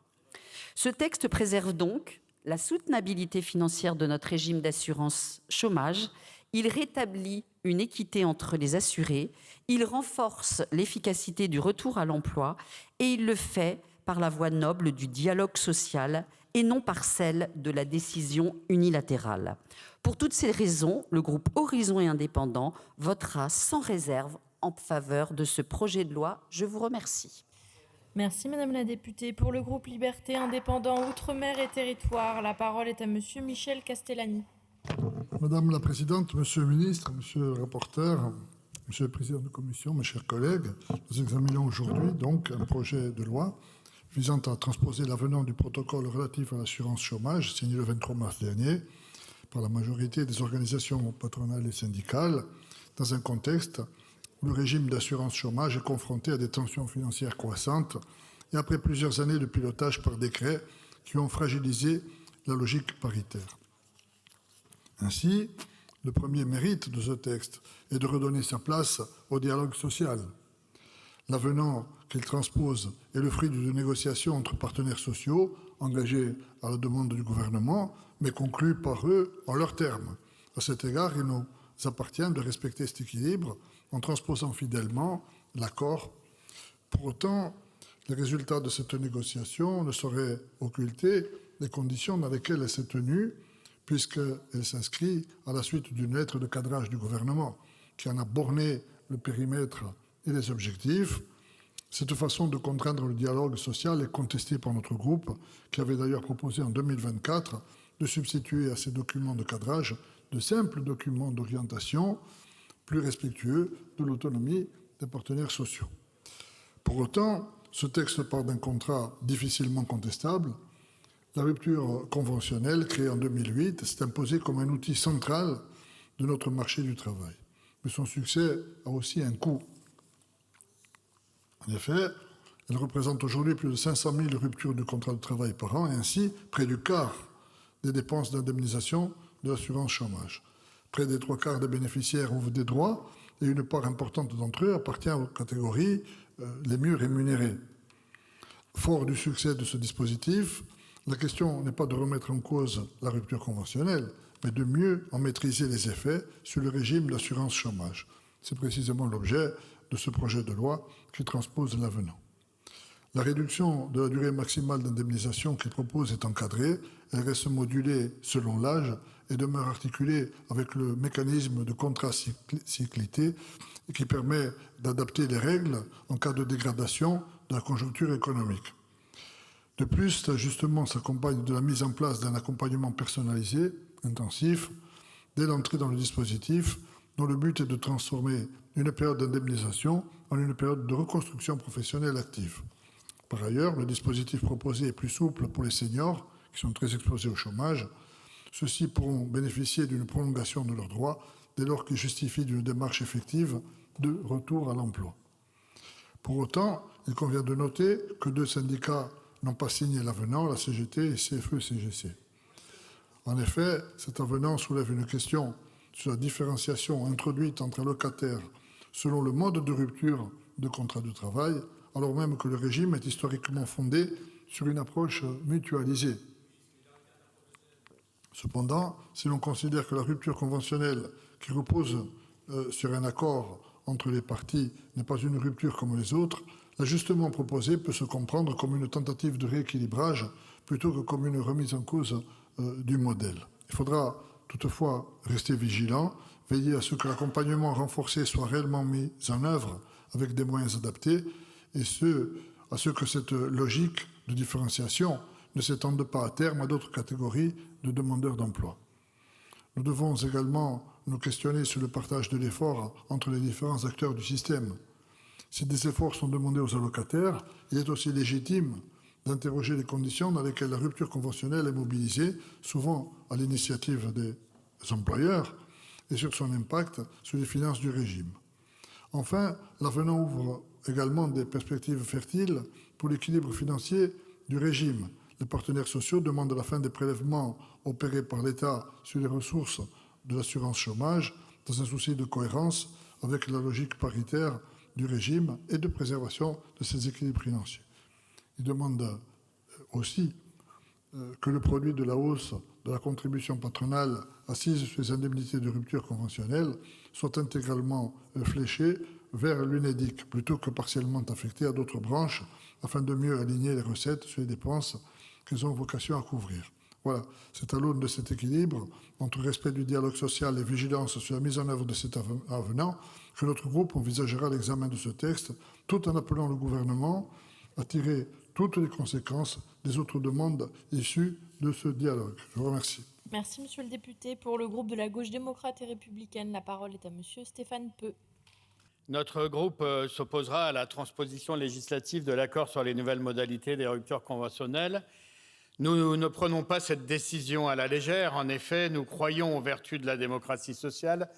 Ce texte préserve donc la soutenabilité financière de notre régime d'assurance chômage. Il rétablit une équité entre les assurés, il renforce l'efficacité du retour à l'emploi et il le fait par la voie noble du dialogue social et non par celle de la décision unilatérale. Pour toutes ces raisons, le groupe Horizon et Indépendants votera sans réserve en faveur de ce projet de loi. Je vous remercie. Merci Madame la députée. Pour le groupe Liberté, Indépendants, Outre-mer et Territoires, la parole est à Monsieur Michel Castellani. Madame la Présidente, Monsieur le Ministre, Monsieur le Rapporteur, Monsieur le Président de Commission, mes chers collègues, nous examinons aujourd'hui donc un projet de loi visant à transposer l'avenant du protocole relatif à l'assurance chômage signé le 23 mars dernier par la majorité des organisations patronales et syndicales dans un contexte où le régime d'assurance chômage est confronté à des tensions financières croissantes et après plusieurs années de pilotage par décret qui ont fragilisé la logique paritaire. Ainsi, le premier mérite de ce texte est de redonner sa place au dialogue social. L'avenant qu'il transpose est le fruit d'une négociation entre partenaires sociaux engagés à la demande du gouvernement, mais conclus par eux en leurs termes. À cet égard, il nous appartient de respecter cet équilibre en transposant fidèlement l'accord. Pour autant, les résultats de cette négociation ne sauraient occulter les conditions dans lesquelles elle s'est tenue, puisqu'elle s'inscrit à la suite d'une lettre de cadrage du gouvernement qui en a borné le périmètre et les objectifs. Cette façon de contraindre le dialogue social est contestée par notre groupe, qui avait d'ailleurs proposé en 2024 de substituer à ces documents de cadrage de simples documents d'orientation plus respectueux de l'autonomie des partenaires sociaux. Pour autant, ce texte part d'un contrat difficilement contestable. La rupture conventionnelle, créée en 2008, s'est imposée comme un outil central de notre marché du travail. Mais son succès a aussi un coût. En effet, elle représente aujourd'hui plus de 500 000 ruptures du contrat de travail par an et ainsi près du quart des dépenses d'indemnisation de l'assurance chômage. Près des 3/4 des bénéficiaires ouvrent des droits et une part importante d'entre eux appartient aux catégories les mieux rémunérées. Fort du succès de ce dispositif, la question n'est pas de remettre en cause la rupture conventionnelle, mais de mieux en maîtriser les effets sur le régime d'assurance chômage. C'est précisément l'objet de ce projet de loi qui transpose l'avenant. La réduction de la durée maximale d'indemnisation qu'il propose est encadrée, elle reste modulée selon l'âge et demeure articulée avec le mécanisme de contracyclité qui permet d'adapter les règles en cas de dégradation de la conjoncture économique. De plus, cet ajustement s'accompagne de la mise en place d'un accompagnement personnalisé, intensif, dès l'entrée dans le dispositif, dont le but est de transformer une période d'indemnisation en une période de reconstruction professionnelle active. Par ailleurs, le dispositif proposé est plus souple pour les seniors, qui sont très exposés au chômage. Ceux-ci pourront bénéficier d'une prolongation de leurs droits dès lors qu'ils justifient d'une démarche effective de retour à l'emploi. Pour autant, il convient de noter que 2 syndicats n'ont pas signé l'avenant, la CGT et CFE-CGC. En effet, cet avenant soulève une question sur la différenciation introduite entre allocataires selon le mode de rupture de contrat de travail, alors même que le régime est historiquement fondé sur une approche mutualisée. Cependant, si l'on considère que la rupture conventionnelle qui repose sur un accord entre les parties n'est pas une rupture comme les autres, l'ajustement proposé peut se comprendre comme une tentative de rééquilibrage plutôt que comme une remise en cause du modèle. Il faudra toutefois rester vigilant, veiller à ce que l'accompagnement renforcé soit réellement mis en œuvre avec des moyens adaptés et à ce que cette logique de différenciation ne s'étende pas à terme à d'autres catégories de demandeurs d'emploi. Nous devons également nous questionner sur le partage de l'effort entre les différents acteurs du système. Si des efforts sont demandés aux allocataires, il est aussi légitime d'interroger les conditions dans lesquelles la rupture conventionnelle est mobilisée, souvent à l'initiative des employeurs, et sur son impact sur les finances du régime. Enfin, l'avenant ouvre également des perspectives fertiles pour l'équilibre financier du régime. Les partenaires sociaux demandent la fin des prélèvements opérés par l'État sur les ressources de l'assurance chômage dans un souci de cohérence avec la logique paritaire du régime et de préservation de ses équilibres financiers. Ils demandent aussi que le produit de la hausse de la contribution patronale assise sur les indemnités de rupture conventionnelle soit intégralement fléché vers l'UNEDIC plutôt que partiellement affecté à d'autres branches afin de mieux aligner les recettes sur les dépenses qu'elles ont vocation à couvrir. Voilà, c'est à l'aune de cet équilibre, entre respect du dialogue social et vigilance sur la mise en œuvre de cet avenant, que notre groupe envisagera l'examen de ce texte, tout en appelant le gouvernement à tirer toutes les conséquences des autres demandes issues de ce dialogue. Je vous remercie. Merci, monsieur le député. Pour le groupe de la Gauche démocrate et républicaine, la parole est à monsieur Stéphane Peu. Notre groupe s'opposera à la transposition législative de l'accord sur les nouvelles modalités des ruptures conventionnelles. Nous ne prenons pas cette décision à la légère. En effet, nous croyons aux vertus de la démocratie sociale,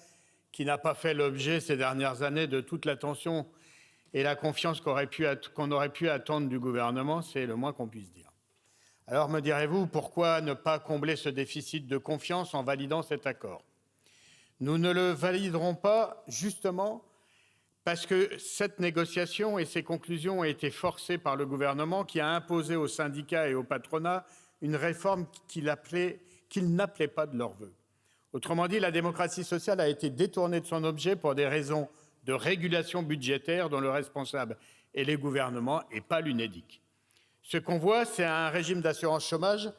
qui n'a pas fait l'objet ces dernières années de toute l'attention et la confiance qu'on aurait pu attendre du gouvernement, c'est le moins qu'on puisse dire. Alors me direz-vous, pourquoi ne pas combler ce déficit de confiance en validant cet accord? Nous ne le validerons pas justement parce que cette négociation et ses conclusions ont été forcées par le gouvernement qui a imposé aux syndicats et au patronat une réforme qu'ils n'appelaient pas de leur vœu. Autrement dit, la démocratie sociale a été détournée de son objet pour des raisons de régulation budgétaire dont le responsable est les gouvernements et pas l'UNEDIC. Ce qu'on voit, c'est un régime d'assurance chômage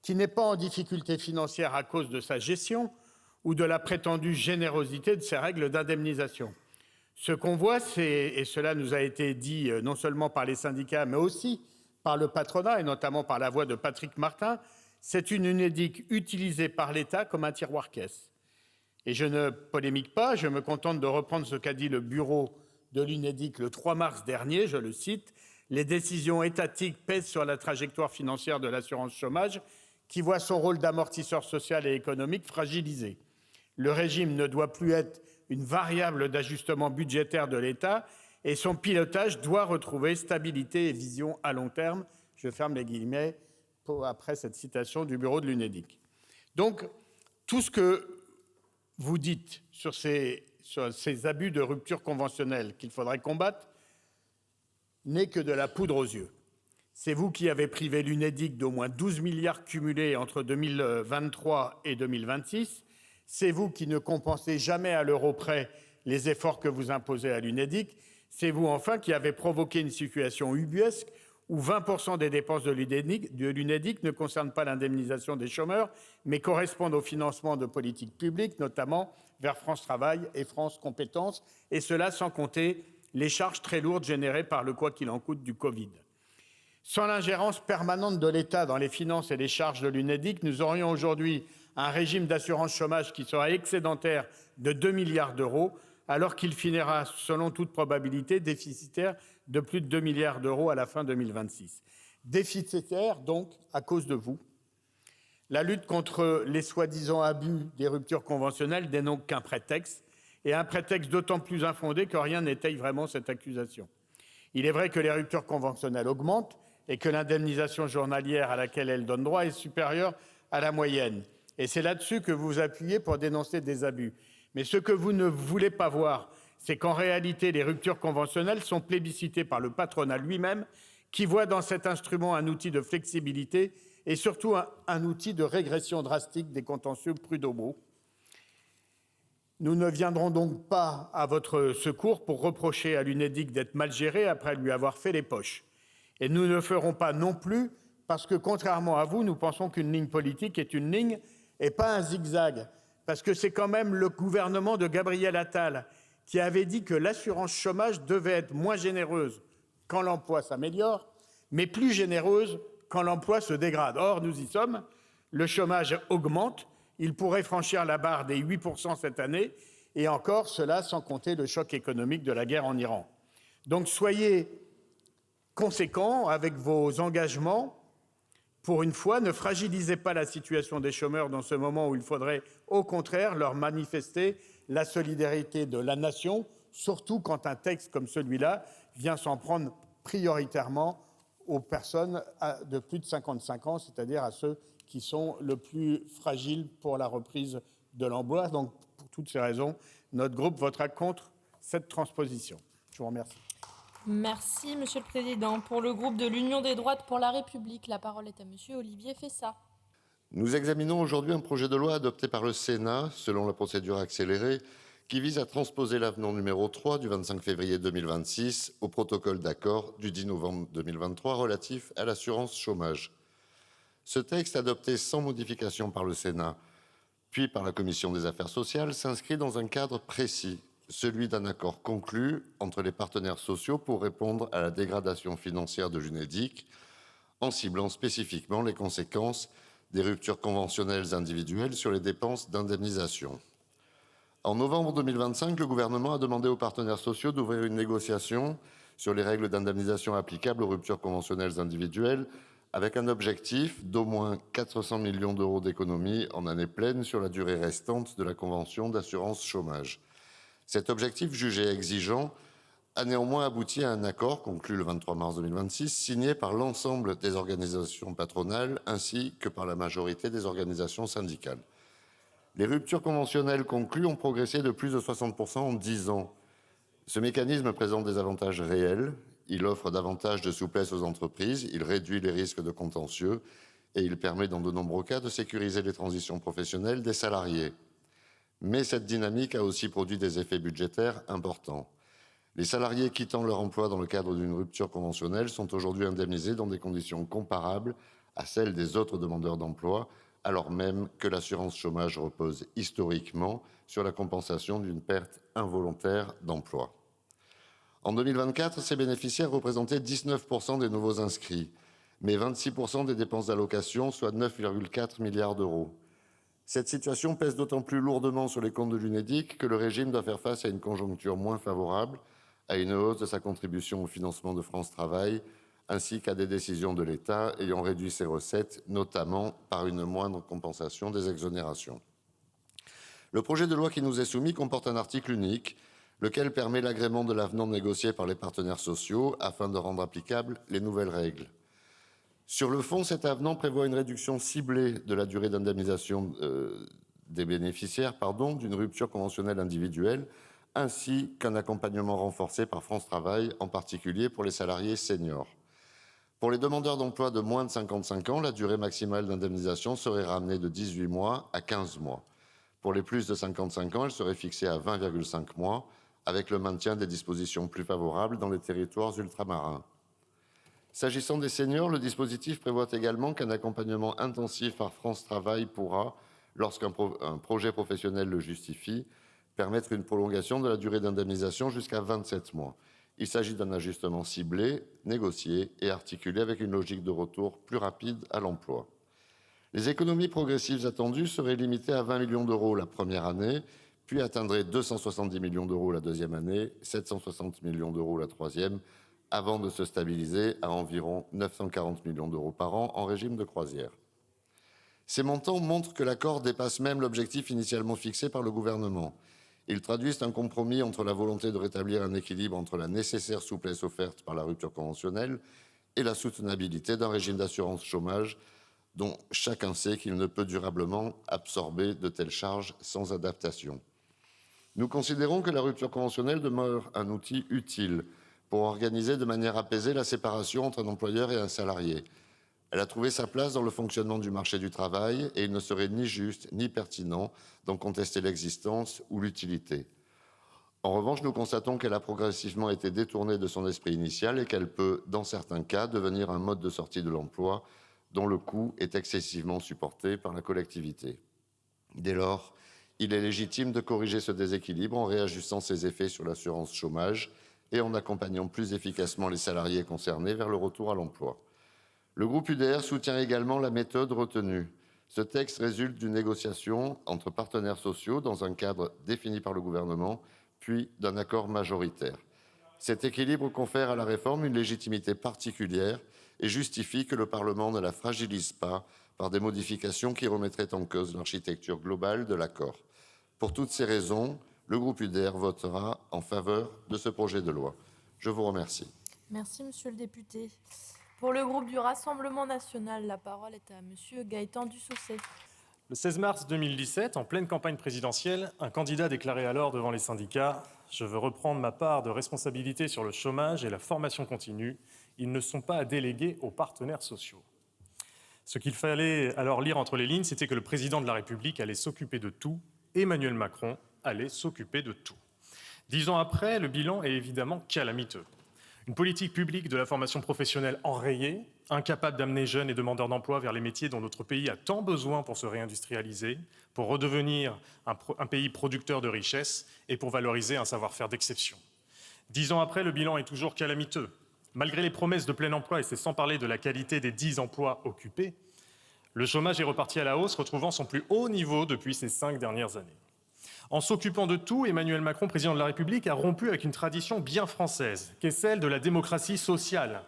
qui n'est pas en difficulté financière à cause de sa gestion ou de la prétendue générosité de ses règles d'indemnisation. Ce qu'on voit, et cela nous a été dit non seulement par les syndicats, mais aussi par le patronat, et notamment par la voix de Patrick Martin, c'est une UNEDIC utilisée par l'État comme un tiroir-caisse. Et je ne polémique pas, je me contente de reprendre ce qu'a dit le bureau de l'UNEDIC le 3 mars dernier, je le cite, « Les décisions étatiques pèsent sur la trajectoire financière de l'assurance chômage qui voit son rôle d'amortisseur social et économique fragilisé. Le régime ne doit plus être une variable d'ajustement budgétaire de l'État et son pilotage doit retrouver stabilité et vision à long terme. » Je ferme les guillemets après cette citation du bureau de l'UNEDIC. Donc, tout ce que vous dites sur ces abus de rupture conventionnelle qu'il faudrait combattre n'est que de la poudre aux yeux. C'est vous qui avez privé l'UNEDIC d'au moins 12 milliards cumulés entre 2023 et 2026. C'est vous qui ne compensez jamais à l'euro près les efforts que vous imposez à l'UNEDIC. C'est vous, enfin, qui avez provoqué une situation ubuesque où 20% des dépenses de l'UNEDIC ne concernent pas l'indemnisation des chômeurs, mais correspondent au financement de politiques publiques, notamment vers France Travail et France Compétences, et cela sans compter les charges très lourdes générées par le quoi qu'il en coûte du Covid. Sans l'ingérence permanente de l'État dans les finances et les charges de l'UNEDIC, nous aurions aujourd'hui un régime d'assurance chômage qui serait excédentaire de 2 milliards d'euros, alors qu'il finira, selon toute probabilité, déficitaire de plus de 2 milliards d'euros à la fin 2026. Déficitaire, donc, à cause de vous. La lutte contre les soi-disant abus des ruptures conventionnelles n'est donc qu'un prétexte, et un prétexte d'autant plus infondé que rien n'étaye vraiment cette accusation. Il est vrai que les ruptures conventionnelles augmentent et que l'indemnisation journalière à laquelle elles donnent droit est supérieure à la moyenne. Et c'est là-dessus que vous vous appuyez pour dénoncer des abus. Mais ce que vous ne voulez pas voir, c'est qu'en réalité, les ruptures conventionnelles sont plébiscitées par le patronat lui-même, qui voit dans cet instrument un outil de flexibilité et surtout un outil de régression drastique des contentieux prud'homaux. Nous ne viendrons donc pas à votre secours pour reprocher à l'UNEDIC d'être mal gérée après lui avoir fait les poches. Et nous ne le ferons pas non plus parce que, contrairement à vous, nous pensons qu'une ligne politique est une ligne et pas un zigzag. Parce que c'est quand même le gouvernement de Gabriel Attal qui avait dit que l'assurance chômage devait être moins généreuse quand l'emploi s'améliore, mais plus généreuse quand l'emploi se dégrade. Or, nous y sommes, le chômage augmente, il pourrait franchir la barre des 8% cette année, et encore cela sans compter le choc économique de la guerre en Iran. Donc soyez conséquents avec vos engagements. Pour une fois, ne fragilisez pas la situation des chômeurs dans ce moment où il faudrait au contraire leur manifester la solidarité de la nation, surtout quand un texte comme celui-là vient s'en prendre prioritairement aux personnes de plus de 55 ans, c'est-à-dire à ceux qui sont le plus fragiles pour la reprise de l'emploi. Donc, pour toutes ces raisons, notre groupe votera contre cette transposition. Je vous remercie. Merci, Monsieur le Président. Pour le groupe de l'Union des droites pour la République, la parole est à Monsieur Olivier Fessa. Nous examinons aujourd'hui un projet de loi adopté par le Sénat, selon la procédure accélérée, qui vise à transposer l'avenant numéro 3 du 25 février 2026 au protocole d'accord du 10 novembre 2023 relatif à l'assurance chômage. Ce texte, adopté sans modification par le Sénat, puis par la Commission des affaires sociales, s'inscrit dans un cadre précis, celui d'un accord conclu entre les partenaires sociaux pour répondre à la dégradation financière de l'UNEDIC, en ciblant spécifiquement les conséquences des ruptures conventionnelles individuelles sur les dépenses d'indemnisation. En novembre 2025, le gouvernement a demandé aux partenaires sociaux d'ouvrir une négociation sur les règles d'indemnisation applicables aux ruptures conventionnelles individuelles, avec un objectif d'au moins 400 millions d'euros d'économies en année pleine sur la durée restante de la convention d'assurance chômage. Cet objectif, jugé exigeant, a néanmoins abouti à un accord conclu le 23 mars 2026, signé par l'ensemble des organisations patronales ainsi que par la majorité des organisations syndicales. Les ruptures conventionnelles conclues ont progressé de plus de 60% en 10 ans. Ce mécanisme présente des avantages réels. Il offre davantage de souplesse aux entreprises, il réduit les risques de contentieux et il permet dans de nombreux cas de sécuriser les transitions professionnelles des salariés. Mais cette dynamique a aussi produit des effets budgétaires importants. Les salariés quittant leur emploi dans le cadre d'une rupture conventionnelle sont aujourd'hui indemnisés dans des conditions comparables à celles des autres demandeurs d'emploi, alors même que l'assurance chômage repose historiquement sur la compensation d'une perte involontaire d'emploi. En 2024, ces bénéficiaires représentaient 19% des nouveaux inscrits, mais 26% des dépenses d'allocation, soit 9,4 milliards d'euros. Cette situation pèse d'autant plus lourdement sur les comptes de l'UNEDIC que le régime doit faire face à une conjoncture moins favorable, à une hausse de sa contribution au financement de France Travail, ainsi qu'à des décisions de l'État ayant réduit ses recettes, notamment par une moindre compensation des exonérations. Le projet de loi qui nous est soumis comporte un article unique, lequel permet l'agrément de l'avenant négocié par les partenaires sociaux afin de rendre applicables les nouvelles règles. Sur le fond, cet avenant prévoit une réduction ciblée de la durée d'indemnisation des bénéficiaires d'une rupture conventionnelle individuelle, ainsi qu'un accompagnement renforcé par France Travail, en particulier pour les salariés seniors. Pour les demandeurs d'emploi de moins de 55 ans, la durée maximale d'indemnisation serait ramenée de 18 mois à 15 mois. Pour les plus de 55 ans, elle serait fixée à 20,5 mois, avec le maintien des dispositions plus favorables dans les territoires ultramarins. S'agissant des seniors, le dispositif prévoit également qu'un accompagnement intensif par France Travail pourra, lorsqu'un projet professionnel le justifie, permettre une prolongation de la durée d'indemnisation jusqu'à 27 mois. Il s'agit d'un ajustement ciblé, négocié et articulé avec une logique de retour plus rapide à l'emploi. Les économies progressives attendues seraient limitées à 20 millions d'euros la première année, puis atteindraient 270 millions d'euros la deuxième année, 760 millions d'euros la troisième, avant de se stabiliser à environ 940 millions d'euros par an en régime de croisière. Ces montants montrent que l'accord dépasse même l'objectif initialement fixé par le gouvernement. Ils traduisent un compromis entre la volonté de rétablir un équilibre entre la nécessaire souplesse offerte par la rupture conventionnelle et la soutenabilité d'un régime d'assurance chômage dont chacun sait qu'il ne peut durablement absorber de telles charges sans adaptation. Nous considérons que la rupture conventionnelle demeure un outil utile pour organiser de manière apaisée la séparation entre un employeur et un salarié. Elle a trouvé sa place dans le fonctionnement du marché du travail et il ne serait ni juste ni pertinent d'en contester l'existence ou l'utilité. En revanche, nous constatons qu'elle a progressivement été détournée de son esprit initial et qu'elle peut, dans certains cas, devenir un mode de sortie de l'emploi dont le coût est excessivement supporté par la collectivité. Dès lors, il est légitime de corriger ce déséquilibre en réajustant ses effets sur l'assurance chômage et en accompagnant plus efficacement les salariés concernés vers le retour à l'emploi. Le groupe UDR soutient également la méthode retenue. Ce texte résulte d'une négociation entre partenaires sociaux dans un cadre défini par le gouvernement, puis d'un accord majoritaire. Cet équilibre confère à la réforme une légitimité particulière et justifie que le Parlement ne la fragilise pas par des modifications qui remettraient en cause l'architecture globale de l'accord. Pour toutes ces raisons, le groupe UDR votera en faveur de ce projet de loi. Je vous remercie. Merci, monsieur le député. Pour le groupe du Rassemblement national, la parole est à monsieur Gaëtan Dussaucet. Le 16 mars 2017, en pleine campagne présidentielle, un candidat déclarait alors devant les syndicats « Je veux reprendre ma part de responsabilité sur le chômage et la formation continue. Ils ne sont pas à déléguer aux partenaires sociaux. » Ce qu'il fallait alors lire entre les lignes, c'était que le président de la République allait s'occuper de tout, Emmanuel Macron allait s'occuper de tout. 10 ans après, le bilan est évidemment calamiteux. Une politique publique de la formation professionnelle enrayée, incapable d'amener jeunes et demandeurs d'emploi vers les métiers dont notre pays a tant besoin pour se réindustrialiser, pour redevenir un pays producteur de richesses et pour valoriser un savoir-faire d'exception. 10 ans après, le bilan est toujours calamiteux. Malgré les promesses de plein emploi, et c'est sans parler de la qualité des 10 emplois occupés, le chômage est reparti à la hausse, retrouvant son plus haut niveau depuis ces 5 dernières années. En s'occupant de tout, Emmanuel Macron, président de la République, a rompu avec une tradition bien française, qui est celle de la démocratie sociale.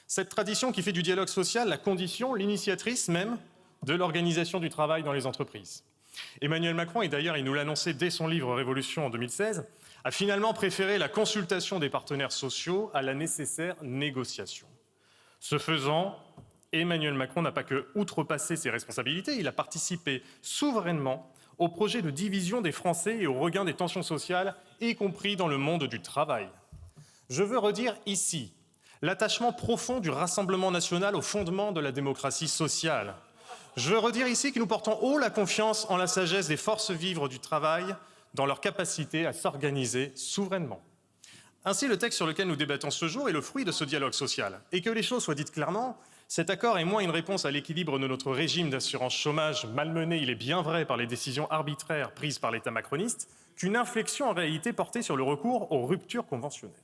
Cette tradition qui fait du dialogue social la condition, l'initiatrice même, de l'organisation du travail dans les entreprises. Emmanuel Macron, et d'ailleurs il nous l'a annoncé dès son livre Révolution en 2016, a finalement préféré la consultation des partenaires sociaux à la nécessaire négociation. Ce faisant, Emmanuel Macron n'a pas que outrepassé ses responsabilités, il a participé souverainement au projet de division des Français et au regain des tensions sociales, y compris dans le monde du travail. Je veux redire ici l'attachement profond du Rassemblement national au fondement de la démocratie sociale. Je veux redire ici que nous portons haut la confiance en la sagesse des forces vives du travail, dans leur capacité à s'organiser souverainement. Ainsi, le texte sur lequel nous débattons ce jour est le fruit de ce dialogue social. Et que les choses soient dites clairement, cet accord est moins une réponse à l'équilibre de notre régime d'assurance chômage, malmené, il est bien vrai, par les décisions arbitraires prises par l'État macroniste, qu'une inflexion en réalité portée sur le recours aux ruptures conventionnelles.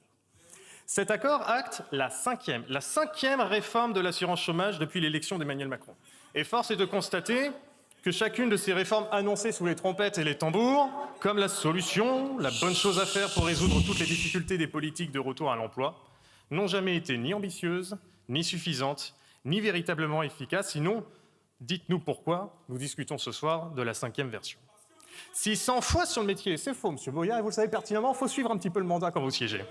Cet accord acte la cinquième réforme de l'assurance chômage depuis l'élection d'Emmanuel Macron. Et force est de constater que chacune de ces réformes annoncées sous les trompettes et les tambours, comme la solution, la bonne chose à faire pour résoudre toutes les difficultés des politiques de retour à l'emploi, n'ont jamais été ni ambitieuses, ni suffisantes, ni véritablement efficaces. Sinon, dites-nous pourquoi nous discutons ce soir de la 5e version. 600 fois sur le métier, c'est faux, monsieur Boyard, et vous le savez pertinemment, il faut suivre un petit peu le mandat quand vous siégez.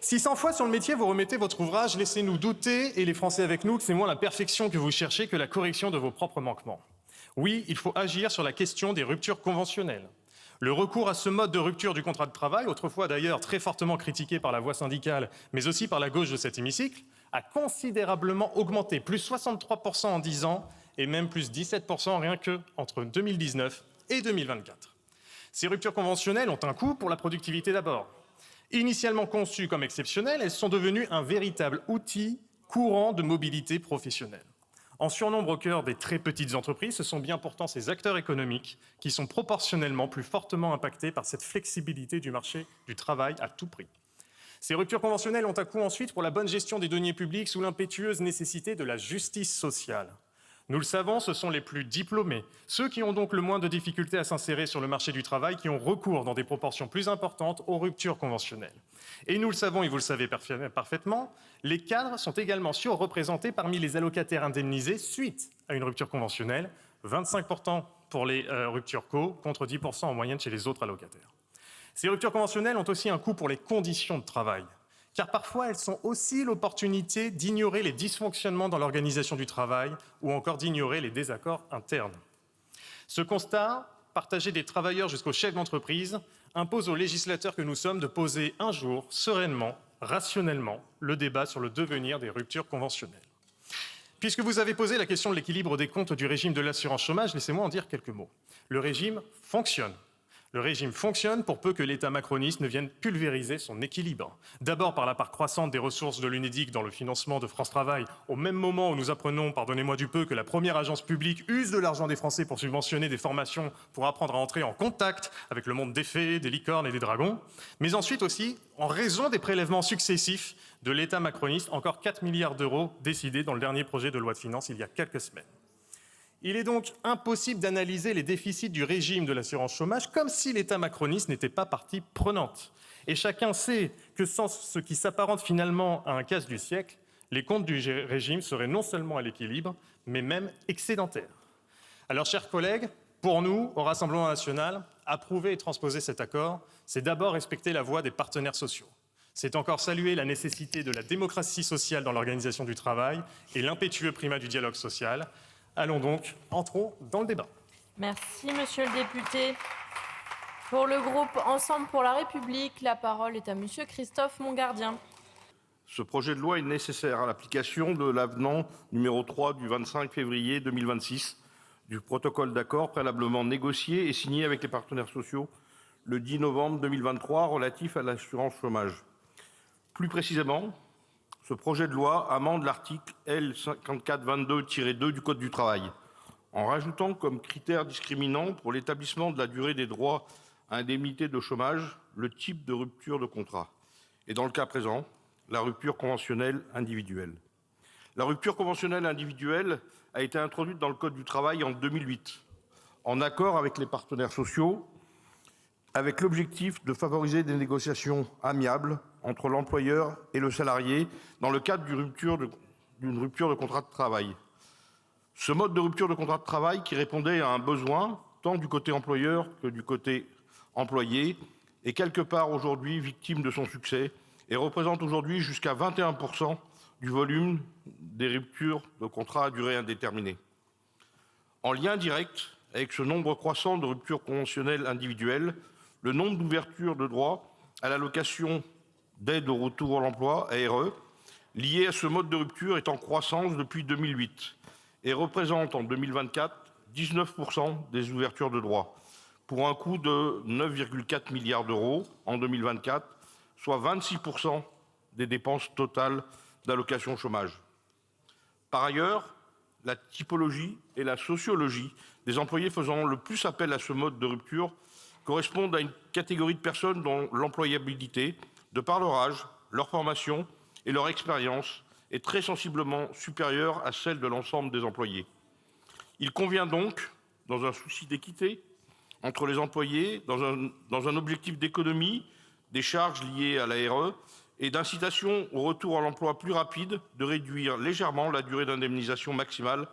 600 fois sur le métier, vous remettez votre ouvrage, laissez-nous douter, et les Français avec nous, que c'est moins la perfection que vous cherchez que la correction de vos propres manquements. Oui, il faut agir sur la question des ruptures conventionnelles. Le recours à ce mode de rupture du contrat de travail, autrefois d'ailleurs très fortement critiqué par la voie syndicale, mais aussi par la gauche de cet hémicycle, a considérablement augmenté, plus 63% en 10 ans, et même plus 17% rien que entre 2019 et 2024. Ces ruptures conventionnelles ont un coût pour la productivité d'abord. Initialement conçues comme exceptionnelles, elles sont devenues un véritable outil courant de mobilité professionnelle. En surnombre au cœur des très petites entreprises, ce sont bien pourtant ces acteurs économiques qui sont proportionnellement plus fortement impactés par cette flexibilité du marché du travail à tout prix. Ces ruptures conventionnelles ont un coût ensuite pour la bonne gestion des deniers publics sous l'impétueuse nécessité de la justice sociale. Nous le savons, ce sont les plus diplômés, ceux qui ont donc le moins de difficultés à s'insérer sur le marché du travail, qui ont recours dans des proportions plus importantes aux ruptures conventionnelles. Et nous le savons, et vous le savez parfaitement, les cadres sont également surreprésentés parmi les allocataires indemnisés suite à une rupture conventionnelle, 25% pour les ruptures co, contre 10% en moyenne chez les autres allocataires. Ces ruptures conventionnelles ont aussi un coût pour les conditions de travail, car parfois elles sont aussi l'opportunité d'ignorer les dysfonctionnements dans l'organisation du travail ou encore d'ignorer les désaccords internes. Ce constat, partagé des travailleurs jusqu'aux chefs d'entreprise, impose aux législateurs que nous sommes de poser un jour, sereinement, rationnellement, le débat sur le devenir des ruptures conventionnelles. Puisque vous avez posé la question de l'équilibre des comptes du régime de l'assurance chômage, laissez-moi en dire quelques mots. Le régime fonctionne. Le régime fonctionne pour peu que l'État macroniste ne vienne pulvériser son équilibre. D'abord par la part croissante des ressources de l'UNEDIC dans le financement de France Travail, au même moment où nous apprenons, pardonnez-moi du peu, que la première agence publique use de l'argent des Français pour subventionner des formations pour apprendre à entrer en contact avec le monde des fées, des licornes et des dragons. Mais ensuite aussi, en raison des prélèvements successifs de l'État macroniste, encore 4 milliards d'euros décidés dans le dernier projet de loi de finances il y a quelques semaines. Il est donc impossible d'analyser les déficits du régime de l'assurance chômage comme si l'État macroniste n'était pas partie prenante. Et chacun sait que sans ce qui s'apparente finalement à un casse du siècle, les comptes du régime seraient non seulement à l'équilibre, mais même excédentaires. Alors, chers collègues, pour nous, au Rassemblement national, approuver et transposer cet accord, c'est d'abord respecter la voix des partenaires sociaux. C'est encore saluer la nécessité de la démocratie sociale dans l'organisation du travail et l'impétueux primat du dialogue social. Allons donc, entrons dans le débat. Merci, monsieur le député. Pour le groupe Ensemble pour la République, la parole est à monsieur Christophe Montgardien. Ce projet de loi est nécessaire à l'application de l'avenant numéro 3 du 25 février 2026 du protocole d'accord préalablement négocié et signé avec les partenaires sociaux le 10 novembre 2023 relatif à l'assurance chômage. Plus précisément, ce projet de loi amende l'article L5422-2 du Code du travail, en rajoutant comme critère discriminant pour l'établissement de la durée des droits à indemnité de chômage le type de rupture de contrat, et dans le cas présent, la rupture conventionnelle individuelle. La rupture conventionnelle individuelle a été introduite dans le Code du travail en 2008, en accord avec les partenaires sociaux, avec l'objectif de favoriser des négociations amiables entre l'employeur et le salarié dans le cadre d'une rupture de contrat de travail. Ce mode de rupture de contrat de travail qui répondait à un besoin, tant du côté employeur que du côté employé, est quelque part aujourd'hui victime de son succès et représente aujourd'hui jusqu'à 21% du volume des ruptures de contrat à durée indéterminée. En lien direct avec ce nombre croissant de ruptures conventionnelles individuelles, le nombre d'ouvertures de droit à l'allocation d'aide au retour à l'emploi, ARE, lié à ce mode de rupture est en croissance depuis 2008 et représente en 2024 19% des ouvertures de droit, pour un coût de 9,4 milliards d'euros en 2024, soit 26% des dépenses totales d'allocation chômage. Par ailleurs, la typologie et la sociologie des employés faisant le plus appel à ce mode de rupture correspondent à une catégorie de personnes dont l'employabilité, de par leur âge, leur formation et leur expérience, est très sensiblement supérieure à celle de l'ensemble des employés. Il convient donc dans un souci d'équité entre les employés, dans un objectif d'économie des charges liées à la RE et d'incitation au retour à l'emploi plus rapide, de réduire légèrement la durée d'indemnisation maximale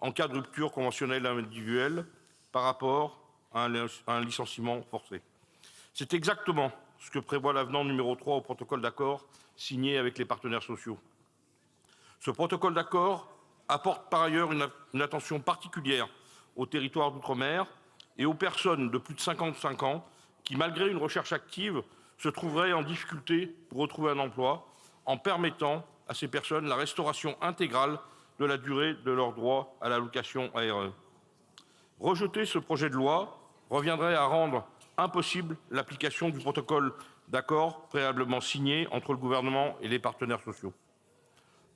en cas de rupture conventionnelle individuelle par rapport à un licenciement forcé. C'est exactement ce que prévoit l'avenant numéro 3 au protocole d'accord signé avec les partenaires sociaux. Ce protocole d'accord apporte par ailleurs une attention particulière aux territoires d'outre-mer et aux personnes de plus de 55 ans qui, malgré une recherche active, se trouveraient en difficulté pour retrouver un emploi, en permettant à ces personnes la restauration intégrale de la durée de leur droit à l'allocation ARE. Rejeter ce projet de loi reviendrait à rendre impossible l'application du protocole d'accord préalablement signé entre le gouvernement et les partenaires sociaux.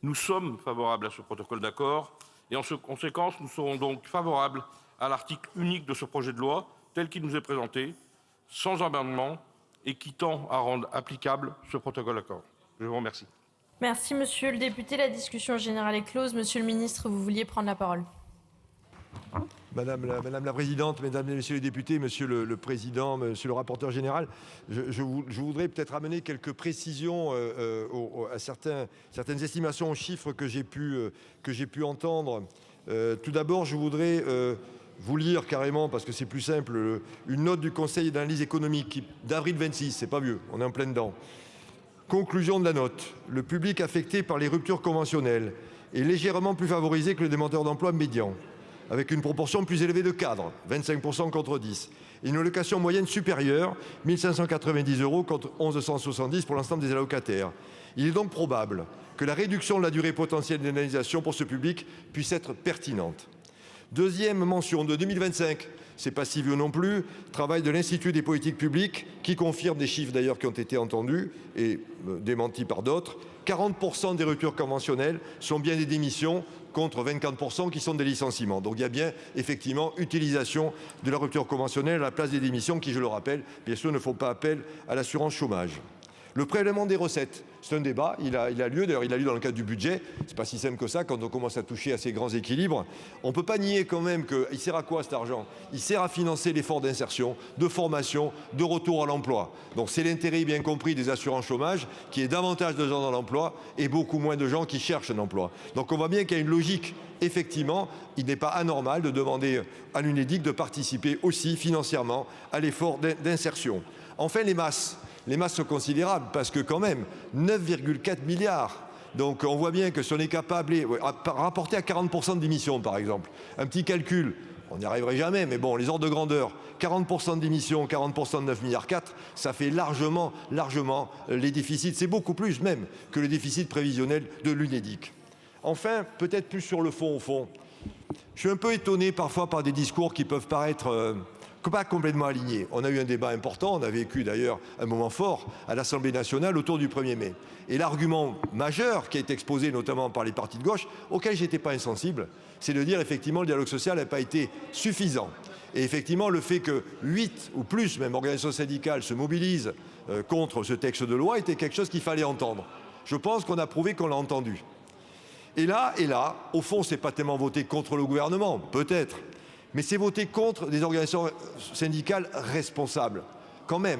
Nous sommes favorables à ce protocole d'accord et en conséquence, nous serons donc favorables à l'article unique de ce projet de loi tel qu'il nous est présenté, sans amendement et qui tend à rendre applicable ce protocole d'accord. Je vous remercie. Merci, monsieur le député. La discussion générale est close. Monsieur le ministre, vous vouliez prendre la parole. Madame la Présidente, Mesdames et Messieurs les députés, Monsieur le Président, Monsieur le rapporteur général, je voudrais peut-être amener quelques précisions à certaines estimations aux chiffres que j'ai pu entendre. Tout d'abord, je voudrais vous lire carrément, parce que c'est plus simple, une note du Conseil d'analyse économique d'avril 26, c'est pas vieux, on est en plein dedans. Conclusion de la note, le public affecté par les ruptures conventionnelles est légèrement plus favorisé que le demandeur d'emploi médian, avec une proportion plus élevée de cadres, 25% contre 10%, et une location moyenne supérieure, 1 590 € contre 1 170 pour l'ensemble des allocataires. Il est donc probable que la réduction de la durée potentielle d'indemnisation pour ce public puisse être pertinente. Deuxième mention de 2025, c'est pas si vieux non plus, travail de l'Institut des politiques publiques qui confirme des chiffres d'ailleurs qui ont été entendus et démentis par d'autres. 40% des ruptures conventionnelles sont bien des démissions contre 24% qui sont des licenciements. Donc il y a bien effectivement utilisation de la rupture conventionnelle à la place des démissions qui, je le rappelle, bien sûr ne font pas appel à l'assurance chômage. Le prélèvement des recettes, c'est un débat, il a lieu, d'ailleurs il a lieu dans le cadre du budget, c'est pas si simple que ça quand on commence à toucher à ces grands équilibres. On ne peut pas nier quand même qu'il sert à quoi cet argent? Il sert à financer l'effort d'insertion, de formation, de retour à l'emploi. Donc c'est l'intérêt bien compris des assurances chômage qui est davantage de gens dans l'emploi et beaucoup moins de gens qui cherchent un emploi. Donc on voit bien qu'il y a une logique. Effectivement, il n'est pas anormal de demander à l'UNEDIC de participer aussi financièrement à l'effort d'insertion. Enfin les masses. Les masses sont considérables parce que quand même, 9,4 milliards. Donc on voit bien que si on est capable, rapporté à 40% de démissions par exemple, un petit calcul, on n'y arriverait jamais, mais bon, les ordres de grandeur, 40% de démissions, 40% de 9,4 milliards, ça fait largement les déficits, c'est beaucoup plus même que le déficit prévisionnel de l'UNEDIC. Enfin, peut-être plus sur le fond au fond, je suis un peu étonné parfois par des discours qui peuvent paraître pas complètement alignés. On a eu un débat important, on a vécu d'ailleurs un moment fort à l'Assemblée nationale autour du 1er mai. Et l'argument majeur qui est exposé notamment par les partis de gauche, auquel je n'étais pas insensible, c'est de dire effectivement le dialogue social n'a pas été suffisant. Et effectivement le fait que 8 ou plus même organisations syndicales se mobilisent contre ce texte de loi était quelque chose qu'il fallait entendre. Je pense qu'on a prouvé qu'on l'a entendu. Et là, au fond, c'est pas tellement voter contre le gouvernement, peut-être, mais c'est voter contre des organisations syndicales responsables. Quand même.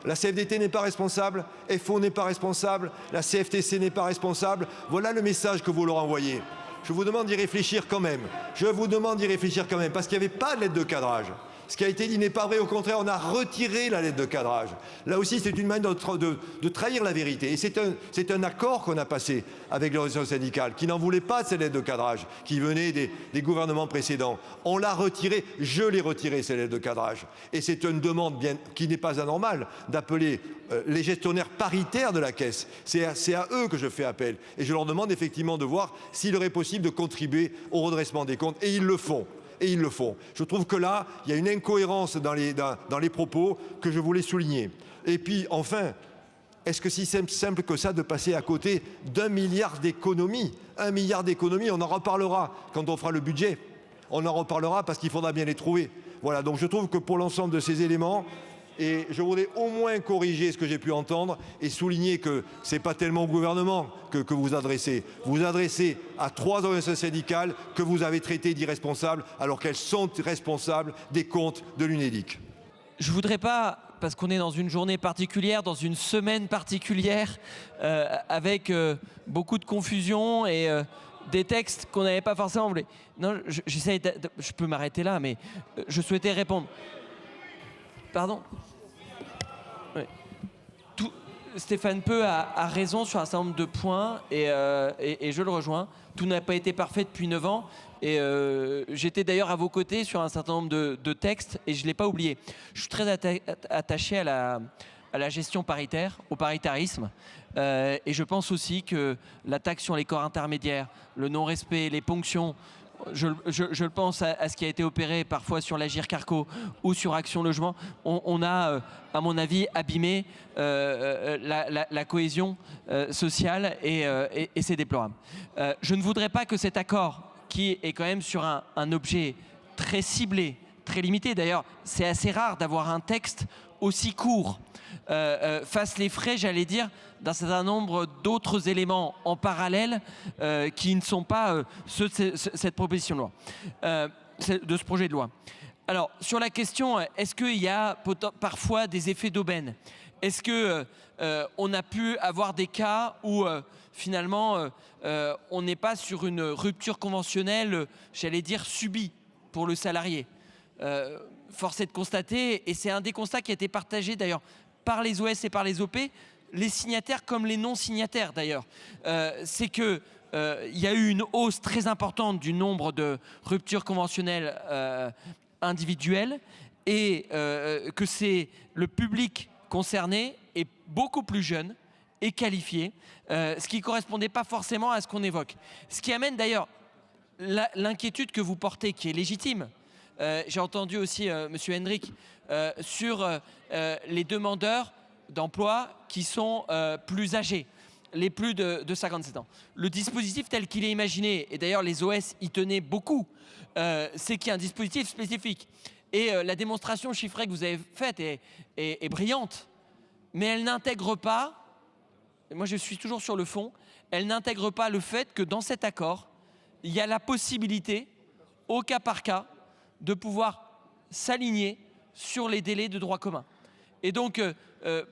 La CFDT n'est pas responsable, FO n'est pas responsable, la CFTC n'est pas responsable. Voilà le message que vous leur envoyez. Je vous demande d'y réfléchir quand même. Parce qu'il n'y avait pas de lettre de cadrage. Ce qui a été dit n'est pas vrai, au contraire, on a retiré la lettre de cadrage. Là aussi, c'est une manière de trahir la vérité. Et c'est un accord qu'on a passé avec l'organisation syndicale, qui n'en voulait pas de cette lettre de cadrage, qui venait des gouvernements précédents. On l'a retirée, je l'ai retirée, cette lettre de cadrage. Et c'est une demande qui n'est pas anormale d'appeler les gestionnaires paritaires de la Caisse. C'est à eux que je fais appel. Et je leur demande effectivement de voir s'il aurait possible de contribuer au redressement des comptes. Et ils le font. Je trouve que là, il y a une incohérence dans les propos que je voulais souligner. Et puis, enfin, est-ce que c'est si simple que ça de passer à côté d'1 milliard d'économies? 1 milliard d'économies, on en reparlera quand on fera le budget. On en reparlera parce qu'il faudra bien les trouver. Voilà, donc je trouve que pour l'ensemble de ces éléments, Et je voudrais au moins corriger ce que j'ai pu entendre et souligner que ce n'est pas tellement au gouvernement que vous adressez. Vous vous adressez à 3 organisations syndicales que vous avez traitées d'irresponsables alors qu'elles sont responsables des comptes de l'UNEDIC. Je ne voudrais pas, parce qu'on est dans une journée particulière, dans une semaine particulière, avec beaucoup de confusion et des textes qu'on n'avait pas forcément voulu. Non, je peux m'arrêter là, mais je souhaitais répondre. Pardon ? Oui. Stéphane Peu a raison sur un certain nombre de points et je le rejoins. Tout n'a pas été parfait depuis 9 ans et j'étais d'ailleurs à vos côtés sur un certain nombre de textes et je ne l'ai pas oublié. Je suis très attaché à la gestion paritaire, au paritarisme et je pense aussi que l'attaque sur les corps intermédiaires, le non-respect, les ponctions, je pense à ce qui a été opéré parfois sur l'Agir Carco ou sur Action Logement. On a, à mon avis, abîmé la cohésion sociale et c'est déplorable. Je ne voudrais pas que cet accord, qui est quand même sur un objet très ciblé, très limité, d'ailleurs c'est assez rare d'avoir un texte aussi court, fasse les frais, j'allais dire, d'un certain nombre d'autres éléments en parallèle qui ne sont pas ceux de cette proposition de loi, de ce projet de loi. Alors, sur la question, est-ce qu'il y a parfois des effets d'aubaine ? Est-ce qu'on a pu avoir des cas où finalement on n'est pas sur une rupture conventionnelle, j'allais dire, subie pour le salarié ? Force est de constater, et c'est un des constats qui a été partagé d'ailleurs par les OS et par les OP, les signataires comme les non-signataires d'ailleurs, c'est qu'il y a eu une hausse très importante du nombre de ruptures conventionnelles individuelles et que c'est le public concerné est beaucoup plus jeune et qualifié, ce qui ne correspondait pas forcément à ce qu'on évoque. Ce qui amène d'ailleurs l'inquiétude que vous portez, qui est légitime. J'ai entendu aussi M. Hendrick sur les demandeurs d'emploi qui sont plus âgés, les plus de 57 ans. Le dispositif tel qu'il est imaginé, et d'ailleurs les OS y tenaient beaucoup, c'est qu'il y a un dispositif spécifique. Et la démonstration chiffrée que vous avez faite est brillante, mais elle n'intègre pas, et moi je suis toujours sur le fond, elle n'intègre pas le fait que dans cet accord, il y a la possibilité, au cas par cas, de pouvoir s'aligner sur les délais de droit commun. Et donc,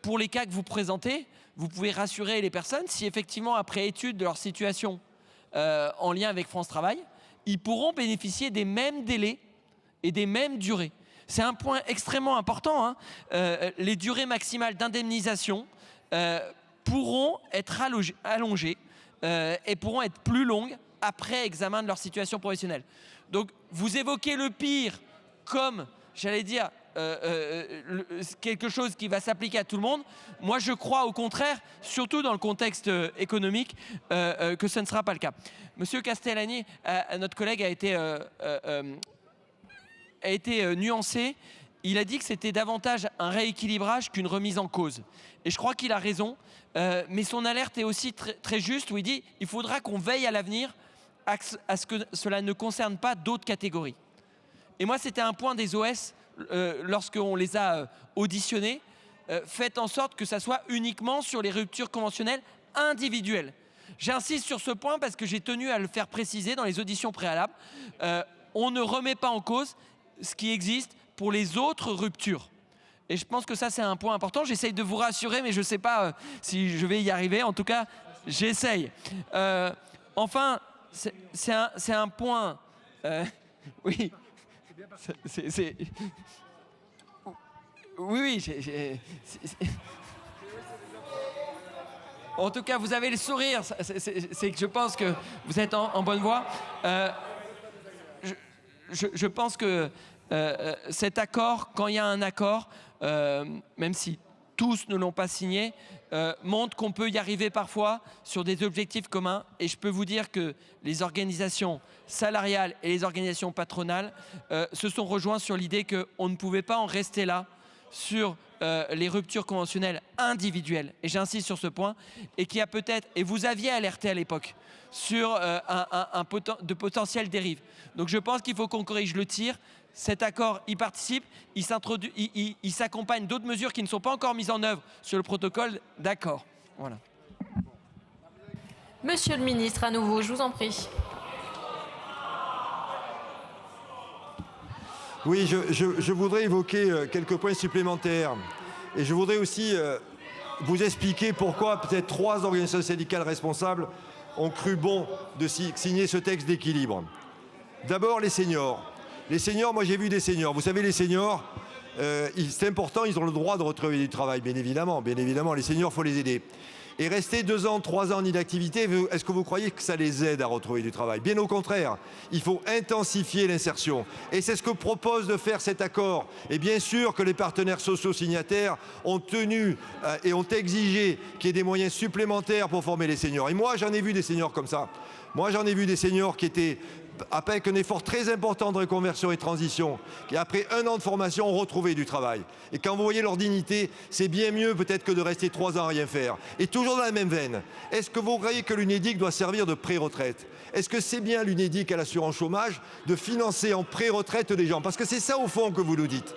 pour les cas que vous présentez, vous pouvez rassurer les personnes si effectivement, après étude de leur situation en lien avec France Travail, ils pourront bénéficier des mêmes délais et des mêmes durées. C'est un point extrêmement important, hein. Les durées maximales d'indemnisation pourront être allongées et pourront être plus longues après examen de leur situation professionnelle. Donc, vous évoquez le pire comme, j'allais dire, quelque chose qui va s'appliquer à tout le monde. Moi, je crois au contraire, surtout dans le contexte économique, que ce ne sera pas le cas. Monsieur Castellani, notre collègue a été nuancé. Il a dit que c'était davantage un rééquilibrage qu'une remise en cause. Et je crois qu'il a raison. Mais son alerte est aussi très juste, où il dit qu'il faudra qu'on veille à l'avenir à ce que cela ne concerne pas d'autres catégories. Et moi, c'était un point des OS, lorsqu'on les a auditionnés, faites en sorte que ça soit uniquement sur les ruptures conventionnelles individuelles. J'insiste sur ce point parce que j'ai tenu à le faire préciser dans les auditions préalables. On ne remet pas en cause ce qui existe pour les autres ruptures. Et je pense que ça, c'est un point important. J'essaye de vous rassurer, mais je ne sais pas si je vais y arriver. En tout cas, j'essaye. Enfin, c'est un point... oui. Oui. En tout cas, vous avez le sourire. C'est que je pense que vous êtes en bonne voie. Je pense que cet accord, quand il y a un accord, même si tous ne l'ont pas signé, montre qu'on peut y arriver parfois sur des objectifs communs. Et je peux vous dire que les organisations salariales et les organisations patronales se sont rejoints sur l'idée qu'on ne pouvait pas en rester là sur les ruptures conventionnelles individuelles, et j'insiste sur ce point, et qui a peut-être, et vous aviez alerté à l'époque, sur de potentielles dérives. Donc je pense qu'il faut qu'on corrige le tir. Cet accord y participe, il s'accompagne d'autres mesures qui ne sont pas encore mises en œuvre sur le protocole d'accord. Voilà. Monsieur le ministre, à nouveau, je vous en prie. Oui, je voudrais évoquer quelques points supplémentaires. Et je voudrais aussi vous expliquer pourquoi peut-être 3 organisations syndicales responsables ont cru bon de signer ce texte d'équilibre. D'abord, les seniors. Les seniors, moi j'ai vu des seniors. Vous savez, les seniors, c'est important, ils ont le droit de retrouver du travail, bien évidemment. Bien évidemment, les seniors, il faut les aider. Et rester 2 ans, 3 ans en inactivité, est-ce que vous croyez que ça les aide à retrouver du travail? Bien au contraire, il faut intensifier l'insertion. Et c'est ce que propose de faire cet accord. Et bien sûr que les partenaires sociaux signataires ont tenu et ont exigé qu'il y ait des moyens supplémentaires pour former les seniors. Et moi, j'en ai vu des seniors comme ça. Moi, j'en ai vu des seniors qui étaient avec un effort très important de reconversion et de transition, qui après 1 an de formation ont retrouvé du travail. Et quand vous voyez leur dignité, c'est bien mieux peut-être que de rester 3 ans à rien faire. Et toujours dans la même veine, est-ce que vous croyez que l'UNEDIC doit servir de pré-retraite? Est-ce que c'est bien l'UNEDIC à l'assurance chômage de financer en pré-retraite des gens? Parce que c'est ça au fond que vous nous dites.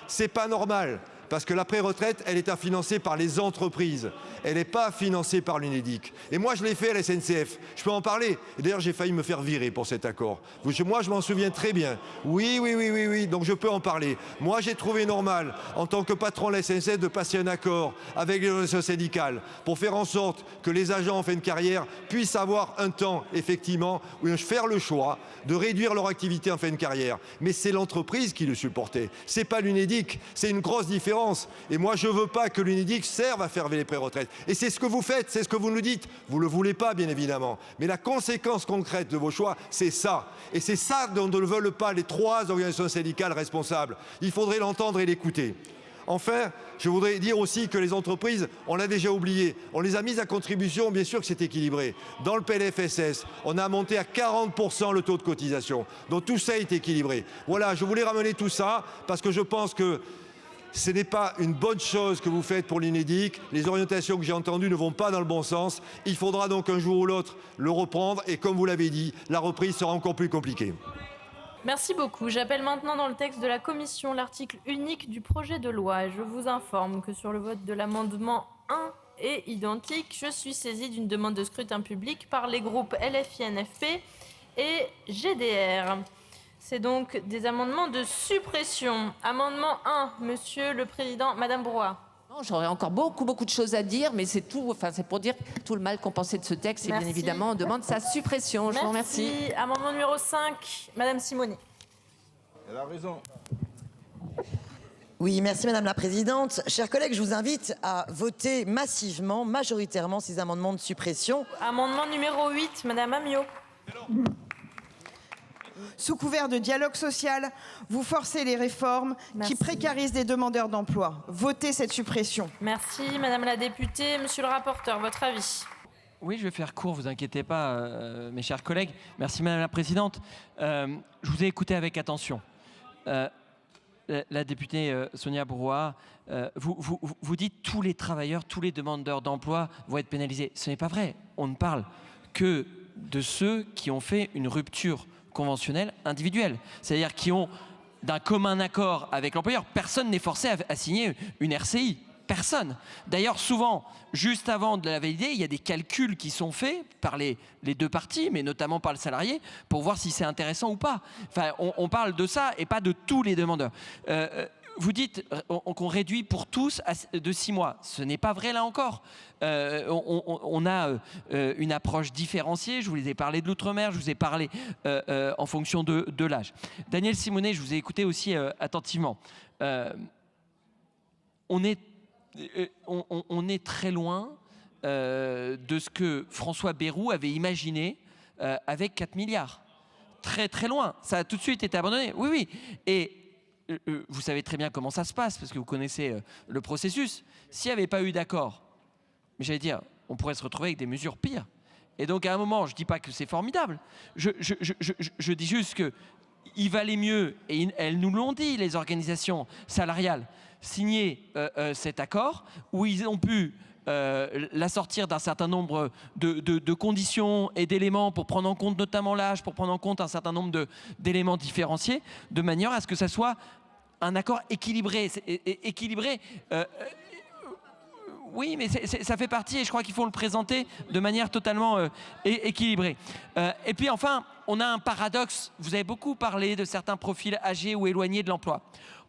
C'est pas normal. Parce que la pré-retraite, elle est financée par les entreprises. Elle n'est pas financée par l'UNEDIC. Et moi, je l'ai fait à la SNCF. Je peux en parler. Et d'ailleurs, j'ai failli me faire virer pour cet accord. Moi, je m'en souviens très bien. Oui. Donc, je peux en parler. Moi, j'ai trouvé normal, en tant que patron de la SNCF, de passer un accord avec les organisations syndicales pour faire en sorte que les agents en fin de carrière puissent avoir un temps, effectivement, où faire le choix de réduire leur activité en fin de carrière. Mais c'est l'entreprise qui le supportait. C'est pas l'UNEDIC. C'est une grosse différence. Et moi, je ne veux pas que l'UNEDIC serve à faire les pré-retraites. Et c'est ce que vous faites, c'est ce que vous nous dites. Vous ne le voulez pas, bien évidemment. Mais la conséquence concrète de vos choix, c'est ça. Et c'est ça dont ne veulent pas les 3 organisations syndicales responsables. Il faudrait l'entendre et l'écouter. Enfin, je voudrais dire aussi que les entreprises, on l'a déjà oublié, on les a mises à contribution, bien sûr que c'est équilibré. Dans le PLFSS, on a monté à 40% le taux de cotisation. Donc tout ça est équilibré. Voilà, je voulais ramener tout ça parce que je pense que ce n'est pas une bonne chose que vous faites pour l'UNEDIC. Les orientations que j'ai entendues ne vont pas dans le bon sens. Il faudra donc un jour ou l'autre le reprendre. Et comme vous l'avez dit, la reprise sera encore plus compliquée. Merci beaucoup. J'appelle maintenant dans le texte de la Commission l'article unique du projet de loi. Et je vous informe que sur le vote de l'amendement 1 est identique, je suis saisie d'une demande de scrutin public par les groupes LFI, NFP et GDR. C'est donc des amendements de suppression. Amendement 1, Monsieur le Président, Madame Brouard. J'aurais encore beaucoup de choses à dire, mais c'est tout. Enfin, c'est pour dire tout le mal qu'on pensait de ce texte. Et bien évidemment, on demande sa suppression. Je vous remercie. Amendement numéro 5, Madame Simoni. Elle a raison. Oui, merci Madame la Présidente. Chers collègues, je vous invite à voter massivement, majoritairement, ces amendements de suppression. Amendement numéro 8, Madame Amiot. Sous couvert de dialogue social, vous forcez les réformes qui précarisent des demandeurs d'emploi. Votez cette suppression. Merci, Madame la députée. Monsieur le rapporteur, votre avis? Oui, je vais faire court, vous inquiétez pas, mes chers collègues. Merci, Madame la Présidente. Je vous ai écouté avec attention. La députée Sonia Brouard, vous dites tous les travailleurs, tous les demandeurs d'emploi vont être pénalisés. Ce n'est pas vrai. On ne parle que de ceux qui ont fait une rupture conventionnelle individuelle, c'est-à-dire qui ont d'un commun accord avec l'employeur. Personne n'est forcé à signer une RCI. Personne. D'ailleurs, souvent, juste avant de la valider, il y a des calculs qui sont faits par les 2 parties, mais notamment par le salarié, pour voir si c'est intéressant ou pas. Enfin, on parle de ça et pas de tous les demandeurs. Vous dites qu'on réduit pour tous de 6 mois. Ce n'est pas vrai là encore. On a une approche différenciée. Je vous ai parlé de l'outre-mer, je vous ai parlé en fonction de l'âge. Daniel Simonet, je vous ai écouté aussi attentivement. On est très loin de ce que François Bayrou avait imaginé avec 4 milliards. Très très loin. Ça a tout de suite été abandonné. Oui. Et vous savez très bien comment ça se passe, parce que vous connaissez le processus. S'il n'y avait pas eu d'accord, mais j'allais dire, on pourrait se retrouver avec des mesures pires. Et donc à un moment, je ne dis pas que c'est formidable, je dis juste que il valait mieux, et elles nous l'ont dit, les organisations salariales, signer cet accord où ils ont pu l'assortir d'un certain nombre de conditions et d'éléments pour prendre en compte notamment l'âge, pour prendre en compte un certain nombre d'éléments différenciés, de manière à ce que ça soit un accord équilibré. Oui, mais ça fait partie et je crois qu'il faut le présenter de manière totalement équilibrée. Et puis enfin, on a un paradoxe. Vous avez beaucoup parlé de certains profils âgés ou éloignés de l'emploi.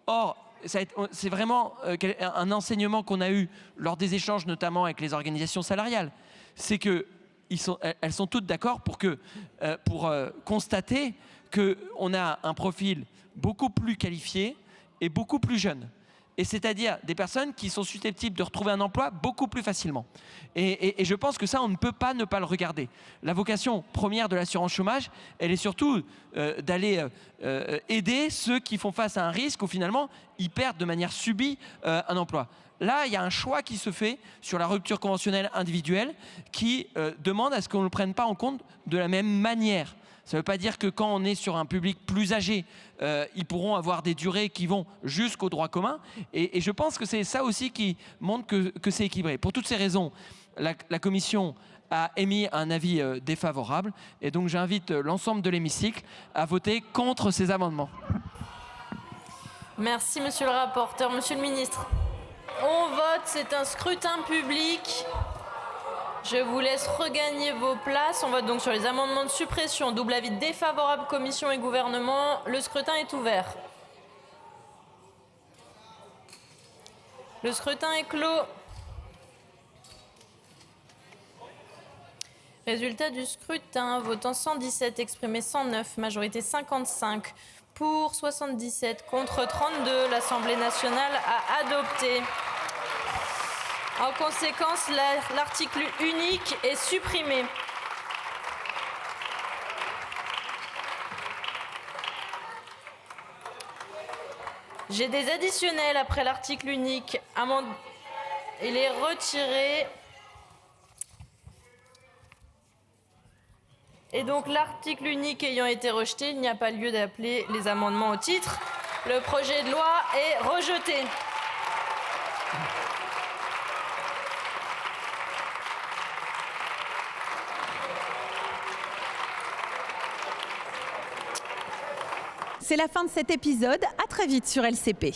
Or, c'est vraiment un enseignement qu'on a eu lors des échanges, notamment avec les organisations salariales. C'est qu'elles sont toutes d'accord pour constater qu'on a un profil beaucoup plus qualifié et beaucoup plus jeune. Et c'est-à-dire des personnes qui sont susceptibles de retrouver un emploi beaucoup plus facilement. Et je pense que ça, on ne peut pas ne pas le regarder. La vocation première de l'assurance chômage, elle est surtout d'aller aider ceux qui font face à un risque où finalement, ils perdent de manière subie un emploi. Là, il y a un choix qui se fait sur la rupture conventionnelle individuelle qui demande à ce qu'on ne le prenne pas en compte de la même manière. Ça ne veut pas dire que quand on est sur un public plus âgé, ils pourront avoir des durées qui vont jusqu'au droit commun. Et je pense que c'est ça aussi qui montre que c'est équilibré. Pour toutes ces raisons, la Commission a émis un avis défavorable. Et donc j'invite l'ensemble de l'hémicycle à voter contre ces amendements. Merci, monsieur le rapporteur. Monsieur le ministre, on vote, c'est un scrutin public. Je vous laisse regagner vos places. On vote donc sur les amendements de suppression. Double avis défavorable, commission et gouvernement. Le scrutin est ouvert. Le scrutin est clos. Résultat du scrutin. Votant 117, exprimé 109, majorité 55. Pour 77, contre 32. L'Assemblée nationale a adopté. En conséquence, l'article unique est supprimé. J'ai des additionnels après l'article unique. Il est retiré. Et donc l'article unique ayant été rejeté, il n'y a pas lieu d'appeler les amendements au titre. Le projet de loi est rejeté. C'est la fin de cet épisode. À très vite sur LCP.